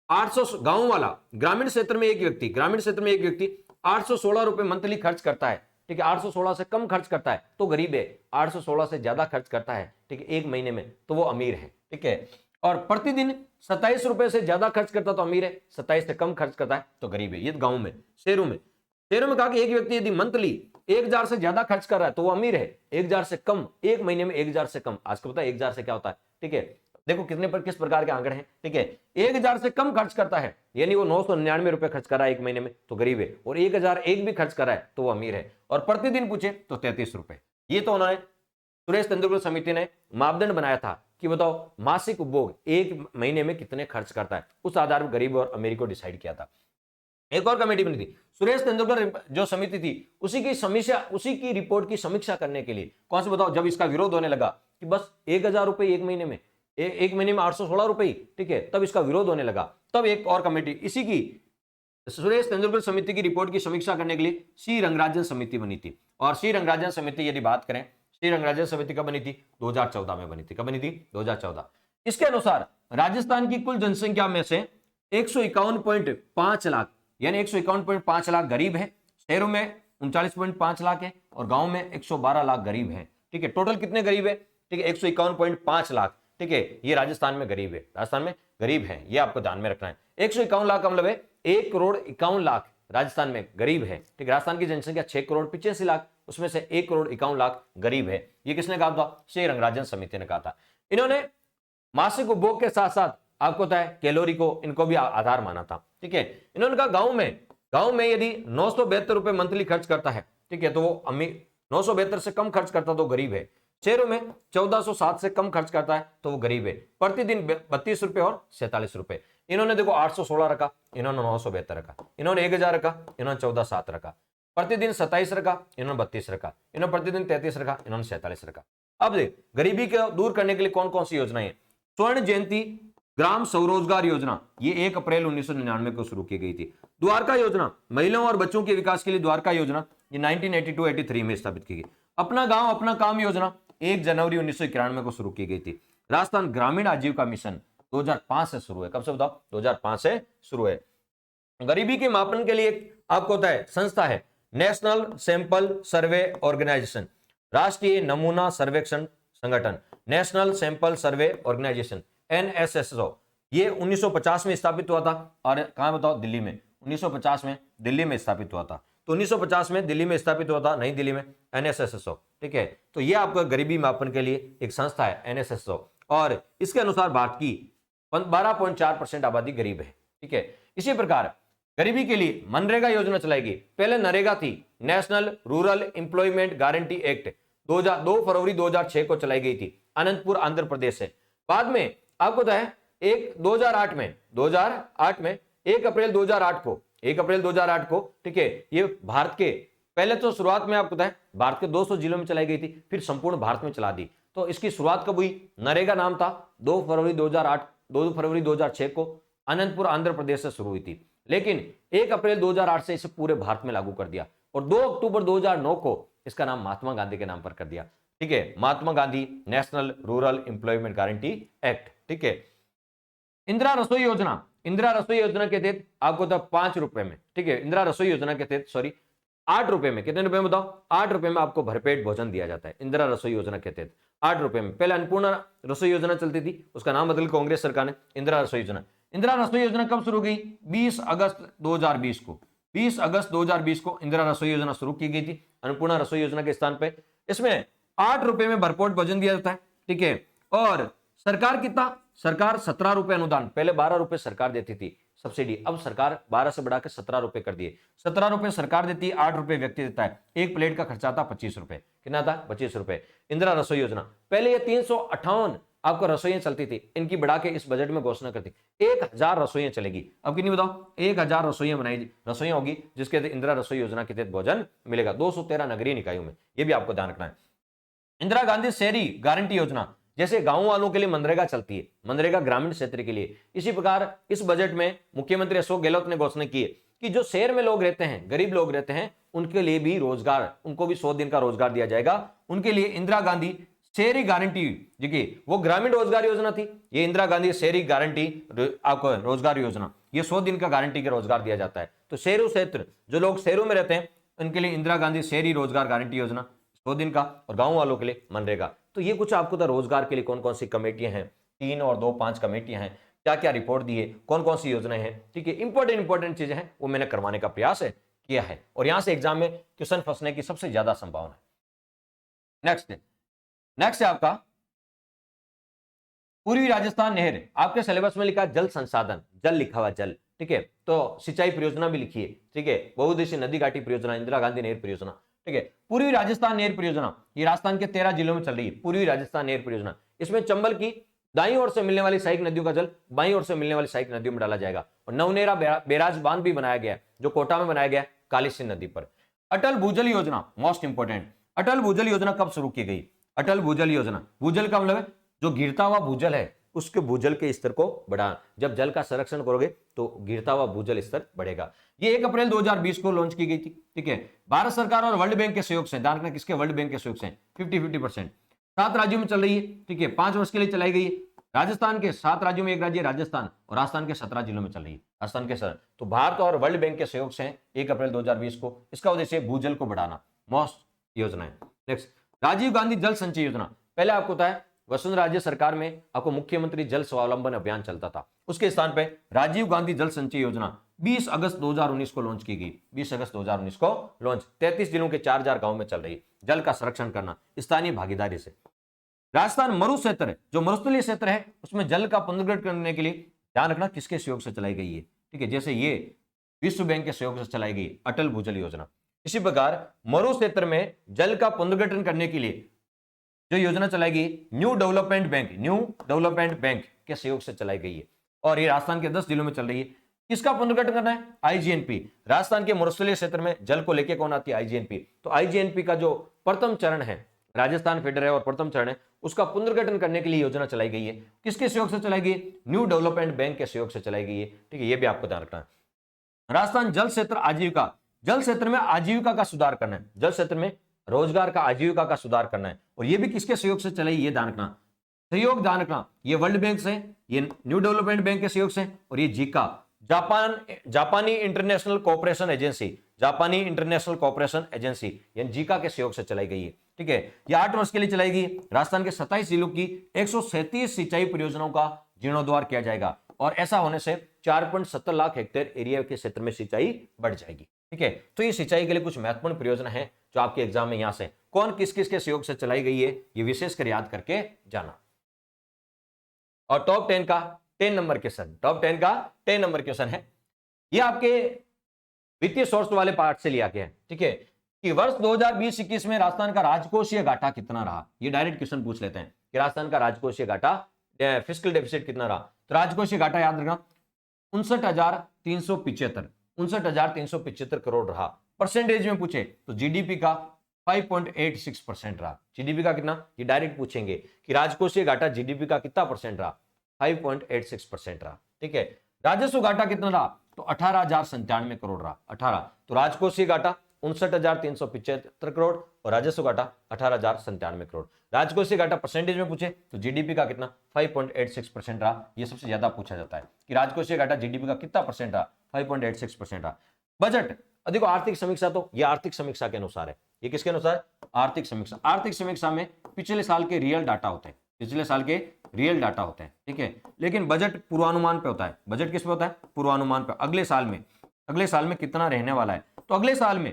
800 गांव वाला ग्रामीण क्षेत्र में एक व्यक्ति 816 रुपए मंथली खर्च करता है, ठीक है, 816 से कम खर्च करता है तो गरीब है, 816 से ज्यादा खर्च करता है, ठीक है, एक महीने में, तो वो अमीर है। ठीक है, और प्रतिदिन 27 रुपए से ज्यादा खर्च करता तो अमीर है, 27 से कम खर्च करता है तो गरीब है। ये गांव में। शहरों में कहा कि एक व्यक्ति यदि मंथली 1000 से ज्यादा खर्च कर रहा है तो वो अमीर है, 1000 से कम, एक महीने में 1000 से कम। आज को पता है 1000 से क्या होता है? ठीक है, देखो किस प्रकार के आंकड़े हैं। ठीक है, 1000 से कम खर्च करता है यानी वो 999 रुपए खर्च कर रहा है एक महीने में तो गरीब है, और 1001 भी खर्च कर रहा है तो वो अमीर है, और प्रतिदिन पूछे तो 33 रुपए। ये तो उन्होंने सुरेश तेंदुलकर समिति ने मापदंड बनाया था कि बताओ मासिक उपभोग एक महीने में कितने खर्च करता है, उस आधार पर गरीब और अमीर को डिसाइड किया था। एक और कमेटी बनी थी सुरेश तेंदुलकर जो समिति थी उसी की रिपोर्ट की समीक्षा करने के लिए। कौन से? बताओ, जब इसका विरोध होने लगा कि बस 1000 रुपए एक महीने में, एक महीने में 816 रुपए, ठीक है, तब इसका विरोध होने लगा। तब एक और कमेटी इसी की सुरेश तेंदुलकर समिति की रिपोर्ट की समीक्षा करने के लिए सी रंगराजन समिति बनी थी। और सी रंगराजन समिति यदि बात करें, सी रंगराजन समिति कब बनी थी? 2014 में बनी थी। कब बनी थी? 2014। इसके अनुसार राजस्थान की कुल जनसंख्या में से 151.5 लाख यानी 151.5 लाख गरीब है, शहरों में 39.5 लाख है, और गांव में 112 लाख गरीब है। ठीक है, टोटल कितने गरीब है? ठीक है, 151.5 लाख। ठीक है, ये राजस्थान में गरीब है, राजस्थान में गरीब है, ये आपको ध्यान में रखना है। 151 लाख का मतलब है 1,51,00,000 राजस्थान में गरीब है। ठीक, राजस्थान की जनसंख्या 6,85,00,000, उसमें से 1,51,00,000 गरीब है। ये किसने कहा था? श्री रंगराजन समिति ने कहा था। इन्होंने मासिक उपभोग के साथ साथ आपको पता है कैलोरी को, इनको भी आधार माना था। ठीक है, इन्होंने कहा गांव में यदि 972 रुपए मंथली खर्च करता है, ठीक है, तो वो अमीर, 972 से कम खर्च करता तो गरीब है। शहरों में 1407 से कम खर्च करता है तो वो गरीब है, प्रतिदिन 32 रुपए और 47 रुपए। इन्होंने देखो 816 रखा, इन्होंने 972 रखा, इन्होंने 1000 रखा, इन्होंने 1407 रखा, प्रतिदिन 27 रखा, इन्होंने 32 रखा, इन्होंने प्रतिदिन 33 रखा, इन्होंने 47 रखा। अब देख गरीबी को दूर करने के लिए कौन कौन सी योजनाएं हैं। स्वर्ण जयंती ग्राम स्वरोजगार योजना, ये 1 अप्रैल 1999 को शुरू की गई थी। द्वारका योजना, महिलाओं और बच्चों के विकास के लिए द्वारका योजना, ये 1982-83 में स्थापित की गई। अपना गांव अपना काम योजना 1 जनवरी 1991 को शुरू की गई थी। राजस्थान ग्रामीण आजीविका मिशन 2005 से शुरू है। कब से बताओ? 2005 से शुरू है। गरीबी के मापन के लिए आपको होता है संस्था है नेशनल सैंपल सर्वे ऑर्गेनाइजेशन, राष्ट्रीय नमूना सर्वेक्षण संगठन, national sample survey organisation NSSO। ये 1950 में स्थापित हुआ था, और कहां बताओ? दिल्ली में। 1950 में दिल्ली में स्थापित हुआ था। तो 1950 में दिल्ली में स्थापित हुआ था, नई दिल्ली में, NSSO। ठीक है, तो ये आपका गरीबी मापन के लिए एक संस्था है NSSO, और इसके अनुसार भारत की 12.4% आबादी गरीब है। ठीक है, इसी प्रकार गरीबी के लिए मनरेगा योजना चलाई गई। पहले नरेगा थी, national rural employment guarantee act, 2 फरवरी 2006 को चलाई गई थी, अनंतपुर आंध्र प्रदेश से। बाद में आपको पता है 2008 में 1 अप्रैल 2008 को, ठीक है, ये भारत के पहले तो शुरुआत में आपको पता है भारत के 200 जिलों में चलाई गई थी, फिर संपूर्ण भारत में चला दी। तो इसकी शुरुआत कब हुई? नरेगा नाम था, 2 फरवरी 2006 को अनंतपुर आंध्र प्रदेश से शुरू हुई थी, लेकिन 1 अप्रैल 2008 से इसे पूरे भारत में लागू कर दिया, और 2 अक्टूबर 2009 को इसका नाम महात्मा गांधी के नाम पर कर दिया। ठीक है, Mahatma Gandhi national rural employment guarantee act. ठीक है, इंदिरा रसोई योजना के तहत आपको तो 5 रुपए में, ठीक है, इंदिरा रसोई योजना के तहत 8 रुपए में, कितने रुपए में बताओ? 8 रुपए में आपको भरपेट भोजन दिया जाता है इंदिरा रसोई योजना के तहत। 8 रुपए में। पहले अन्नपूर्णा रसोई योजना चलती थी, उसका नाम बदल कांग्रेस सरकार ने इंदिरा रसोई योजना। इंदिरा रसोई योजना कब शुरू की? 20 अगस्त 2020 को। 20 अगस्त 2020 को इंदिरा रसोई योजना शुरू की गई थी अन्नपूर्णा रसोई योजना के स्थान पे। इसमें 8 रुपए में भरपेट भोजन दिया जाता है, ठीक है। और सरकार कितना? सरकार 17 रुपए अनुदान, पहले 12 रुपए सरकार देती थी सब्सिडी, अब सरकार 12 से बढ़ाकर 17 रुपए कर दिए। 17 रुपए सरकार देती है, 8 रुपए व्यक्ति देता है। एक प्लेट का खर्चा आता 25 रुपए। कितना था? 25 रुपए। इंदिरा रसोई योजना, पहले ये 358 आपको रसोइयां चलती थी, इनकी बढ़ा के इस बजट में घोषणा करती 1000 रसोइयां चलेगी। अब कितनी बताओ? 1000 रसोइयां बनाई, रसोइयां होगी जिसके तहत इंदिरा रसोई योजना के तहत भोजन मिलेगा 213 नगरीय निकायों में। ये भी आपको ध्यान रखना है। इंदिरा गांधी शहरी गारंटी योजना, जैसे गांव वालों के लिए मनरेगा चलती है, मनरेगा ग्रामीण क्षेत्र के लिए, इसी प्रकार इस बजट में मुख्यमंत्री अशोक गहलोत ने घोषणा की है कि जो शहर में लोग रहते हैं, गरीब लोग रहते हैं, उनके लिए भी रोजगार, उनको भी 100 दिन का रोजगार दिया जाएगा। उनके लिए इंदिरा गांधी शहरी गारंटी, देखिए वो ग्रामीण रोजगार योजना थी, ये इंदिरा गांधी शहरी गारंटी आपको रोजगार योजना, ये 100 दिन का गारंटी के रोजगार दिया जाता है। तो शहरों क्षेत्र, जो लोग शहरों में रहते हैं, उनके लिए इंदिरा गांधी शहरी रोजगार गारंटी योजना 100 दिन का, और गांव वालों के लिए मनरेगा। तो ये कुछ आपको तो रोजगार के लिए कौन कौन सी कमेटियां हैं, 3 और 2 5 कमेटियां हैं, क्या क्या रिपोर्ट दी है, कौन कौन सी योजनाएं हैं, ठीक है। इंपॉर्टेंट चीजें हैं वो मैंने करवाने का प्रयास किया है, और यहां से एग्जाम में क्वेश्चन फंसने की सबसे ज्यादा संभावना है। नेक्स्ट है आपका पूर्वी राजस्थान नहर, आपके सिलेबस में लिखा जल संसाधन, जल लिखा हुआ जल, ठीक है। तो सिंचाई परियोजना भी लिखी है, ठीक है। बहुउद्देशीय नदी घाटी परियोजना, इंदिरा गांधी नहर परियोजना, ठीक है। पूर्वी राजस्थान नहर परियोजना, ये राजस्थान के 13 जिलों में चल रही है पूर्वी राजस्थान नहर परियोजना। इसमें चंबल की दाईं ओर से मिलने वाली सहायक नदियों का जल बाईं ओर से मिलने वाली सहायक नदियों में डाला जाएगा। और नवनेरा बैराज बांध भी बनाया गया, जो कोटा में बनाया गया काली सिंध नदी पर। अटल भूजल योजना, मोस्ट इंपोर्टेंट, अटल भूजल योजना कब शुरू की गई? अटल भूजल योजना, भूजल का मतलब है जो गिरता हुआ भूजल है, उसके भूजल के स्तर को बढ़ा, जब जल का संरक्षण करोगे तो गिरता हुआ भूजल स्तर बढ़ेगा। ये 1 अप्रैल 2020 को लॉन्च की गई थी, ठीक है। भारत सरकार और वर्ल्ड बैंक के सहयोग से, ध्यान रखना किसके? वर्ल्ड बैंक के सहयोग से 50-50%, 7 राज्यों में चल रही है, ठीक है। 5 वर्ष के लिए चलाई गई है। राजस्थान के 7 राज्यों में एक राज्य राजस्थान, और राजस्थान के 17 जिलों में चल रही है, राजस्थान के सर। तो भारत और वर्ल्ड बैंक के सहयोग से 1 अप्रैल 2020 को, इसका उद्देश्य भूजल को बढ़ाना, मोस्ट योजना है। नेक्स्ट, राजीव गांधी जल संचय योजना, पहले आपको पता है वसुंधरा राज्य सरकार में आपको मुख्यमंत्री जल स्वावलंबन अभियान चलता था, उसके स्थान पे राजीव गांधी जल संचय योजना 20 अगस्त 2019 को लॉन्च की गई। 20 अगस्त 2019 को लॉन्च, 33 जिलों के 4000 गांव में चल रही, जल का संरक्षण करना स्थानीय भागीदारी से। राजस्थान मरु क्षेत्र, जो मरुस्थलीय क्षेत्र है, उसमें जल का पुनर्गठन करने के लिए ध्यान रखना किसके सहयोग से चलाई गई है, ठीक है। जैसे ये विश्व बैंक के सहयोग से चलाई गई अटल भूजल योजना। इसी प्रकार मरु क्षेत्र में जल का पुनर्गठन करने के लिए जो योजना चलाई गई न्यू डेवलपमेंट बैंक के सहयोग से चलाई गई है, और ये राजस्थान के 10 जिलों में चल रही है। किसका पुनर्गठन करना है? आईजीएनपी। राजस्थान के मरुस्थलीय क्षेत्र में जल को लेके कौन आती है? आईजीएनपी। तो आईजीएनपी का जो प्रथम चरण है, राजस्थान फेडर है और प्रथम चरण है, उसका पुनर्गठन करने के लिए योजना चलाई गई है। किसके सहयोग से चलाई गई? न्यू डेवलपमेंट बैंक के सहयोग से चलाई गई है, ठीक है। ये भी आपको ध्यान रखना है। राजस्थान जल क्षेत्र आजीविका, जल क्षेत्र में आजीविका का सुधार करना है, जल क्षेत्र में रोजगार का, आजीविका का सुधार करना है, और ये भी किसके सहयोग से चलाई? ये ध्यान रखना, सहयोग ध्यान रखना, ये वर्ल्ड बैंक से, ये न्यू डेवलपमेंट बैंक के सहयोग से, और ये जीका, जापानी इंटरनेशनल कोऑपरेशन एजेंसी, जापानी इंटरनेशनल कोऑपरेशन एजेंसी यानी जीका के सहयोग से चलाई गई है, ठीक है। ये 8 वर्ष के लिए चलाई गई। राजस्थान के 27 जिलों की 137 सिंचाई परियोजनाओं का जीर्णोद्धार किया जाएगा, और ऐसा होने से 4.70 लाख हेक्टेयर एरिया के क्षेत्र में सिंचाई बढ़ जाएगी, ठीक है। तो ये सिंचाई के लिए कुछ महत्वपूर्ण परियोजना है जो आपके एग्जाम में यहां से कौन किस किस के सहयोग से चलाई गई है, ये विशेषकर याद करके जाना। और टॉप 10 का 10 नंबर क्वेश्चन, टॉप 10 का 10 नंबर क्वेश्चन है, ये आपके वित्तीय सोर्स वाले पार्ट से लिया गया है, ठीक है, कि वर्ष 2020-21 में राजस्थान का राजकोषीय घाटा कितना रहा। ये डायरेक्ट क्वेश्चन पूछ लेते हैं कि राजस्थान का राजकोषीय घाटा, फिस्कल डेफिसिट कितना रहा। तो राजकोषीय घाटा याद रखना 59,375 करोड़ रहा। परसेंटेज में पूछे तो जीडीपी का 5.86% रहा। जीडीपी का कितना, ये डायरेक्ट पूछेंगे कि राजकोषीय घाटा जीडीपी का कितना परसेंट रहा, 5.86% रहा, ठीक है। राजस्व घाटा कितना रहा, तो 18,097 करोड़ रहा, 18। तो राजकोषीय घाटा 59,375 करोड़ और राजस्व घाटा 18,097 करोड़। राजकोषीय घाटा परसेंटेज में पूछे तो जीडीपी का कितना, 5.86% रहा। ये सबसे ज्यादा पूछा जाता है कि राजकोषीय घाटा जीडीपी का कितना परसेंट रहा, 5.86% रहा। बजट, देखो आर्थिक समीक्षा, तो ये आर्थिक समीक्षा के अनुसार है। ये किसके अनुसार? आर्थिक समीक्षा। आर्थिक समीक्षा में पिछले साल के रियल डाटा होते हैं, पिछले साल के रियल डाटा होते हैं, ठीक है। लेकिन बजट पूर्वानुमान पे होता है। बजट किस पे होता है? पूर्वानुमान पे। अगले साल में कितना रहने वाला है, तो अगले साल में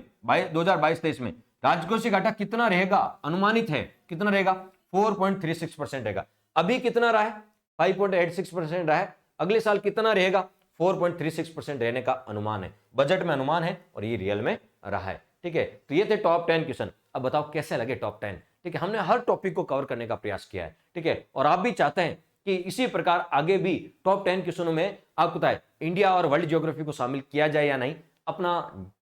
2022-23 में राजकोषीय घाटा कितना रहेगा, अनुमानित है कितना रहेगा, 4.36% रहेगा। अभी कितना रहा है, 5.86% रहा है। अगले साल कितना रहेगा, 4.36% रहने का अनुमान है। बजट में अनुमान है और ये रियल में रहा है, ठीक है। तो ये थे टॉप 10 क्वेश्चन। अब बताओ कैसे लगे टॉप 10, ठीक है। हमने हर टॉपिक को कवर करने का प्रयास किया है, ठीक है। और आप भी चाहते हैं कि इसी प्रकार आगे भी टॉप 10 क्वेश्चनों में आपको बताए इंडिया और वर्ल्ड ज्योग्राफी को शामिल किया जाए या नहीं, अपना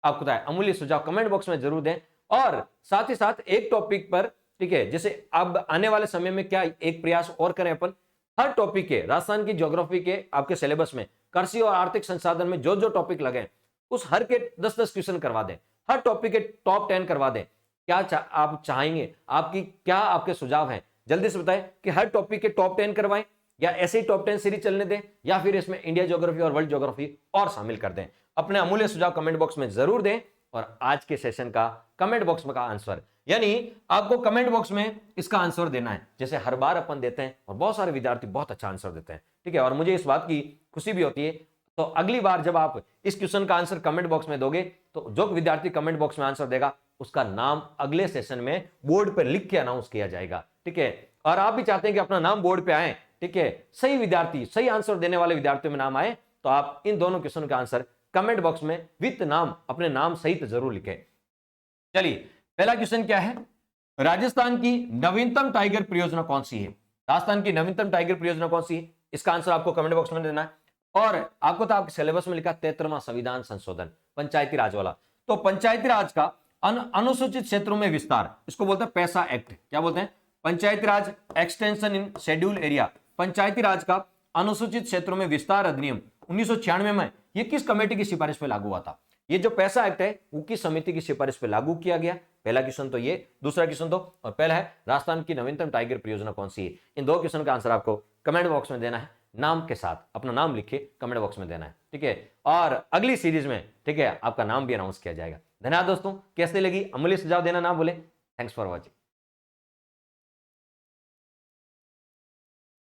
आपको बताए अमूल्य सुझाव कमेंट बॉक्स में जरूर दें। और साथ ही साथ एक टॉपिक पर, ठीक है, जैसे अब आने वाले समय में क्या एक प्रयास और करें अपन, हर टॉपिक के राजस्थान की ज्योग्राफी के आपके सिलेबस में कृषि और आर्थिक संसाधन में जो जो टॉपिक लगे उस हर के 10-10 क्वेश्चन करवा दें, हर टॉपिक के टॉप 10 करवा दें। क्या आप चाहेंगे, आपकी क्या आपके सुझाव हैं, जल्दी से बताएं कि हर टॉपिक के टॉप 10 करवाएं या ऐसे ही टॉप 10 सीरीज चलने दें, या फिर इसमें इंडिया ज्योग्राफी और वर्ल्ड ज्योग्राफी और शामिल कर दें। अपने अमूल्य सुझाव कमेंट बॉक्स में जरूर दें। और आज के सेशन का कमेंट बॉक्स में का आंसर, यानी आपको कमेंट बॉक्स में इसका आंसर देना है, जैसे हर बार अपन देते हैं और बहुत सारे विद्यार्थी बहुत अच्छा आंसर देते हैं, ठीक है। और मुझे इस बात की खुशी भी होती है। तो अगली बार जब आप इस क्वेश्चन का आंसर कमेंट बॉक्स में दोगे तो जो विद्यार्थी कमेंट बॉक्स में आंसर देगा उसका नाम अगले सेशन में बोर्ड पर लिख के अनाउंस किया जाएगा, ठीक है। और आप भी चाहते हैं कि अपना नाम बोर्ड पे आए, ठीक है, सही विद्यार्थी, सही आंसर देने वाले विद्यार्थियों में नाम आए, तो आप इन दोनों क्वेश्चन का आंसर कमेंट बॉक्स में विद नाम, अपने नाम सहित जरूर लिखें। चलिए, पहला क्वेश्चन क्या है, राजस्थान की नवीनतम टाइगर परियोजना कौन सी है? राजस्थान की नवीनतम टाइगर परियोजना कौन सी है, इसका आंसर आपको कमेंट बॉक्स में देना है। और आपको तो आपके सिलेबस में लिखा 73वां संविधान संशोधन, पंचायती राज वाला। तो पंचायती राज का अनुसूचित क्षेत्रों में विस्तार, इसको बोलते हैं पैसा एक्ट। क्या बोलते हैं? पंचायती राज एक्सटेंशन इन शेड्यूल एरिया। पंचायती राज का अनुसूचित क्षेत्रों में विस्तार अधिनियम 1996 में ये किस कमेटी की सिफारिश पे लागू हुआ था? ये जो पैसा एक्ट है वो किस समिति की सिफारिश पे लागू किया गया? पहला क्वेश्चन तो ये, दूसरा क्वेश्चन तो, और पहला है राजस्थान की नवीनतम टाइगर परियोजना कौन सी है? इन दो क्वेश्चन का आंसर आपको कमेंट बॉक्स में देना है, नाम के साथ अपना नाम लिखे कमेंट बॉक्स में देना है, ठीक है। और अगली सीरीज में, ठीक है, आपका नाम भी अनाउंस किया जाएगा। धन्यवाद दोस्तों, कैसे लगी? अमूल्य सुझाव देना ना भूलें। Thanks for watching.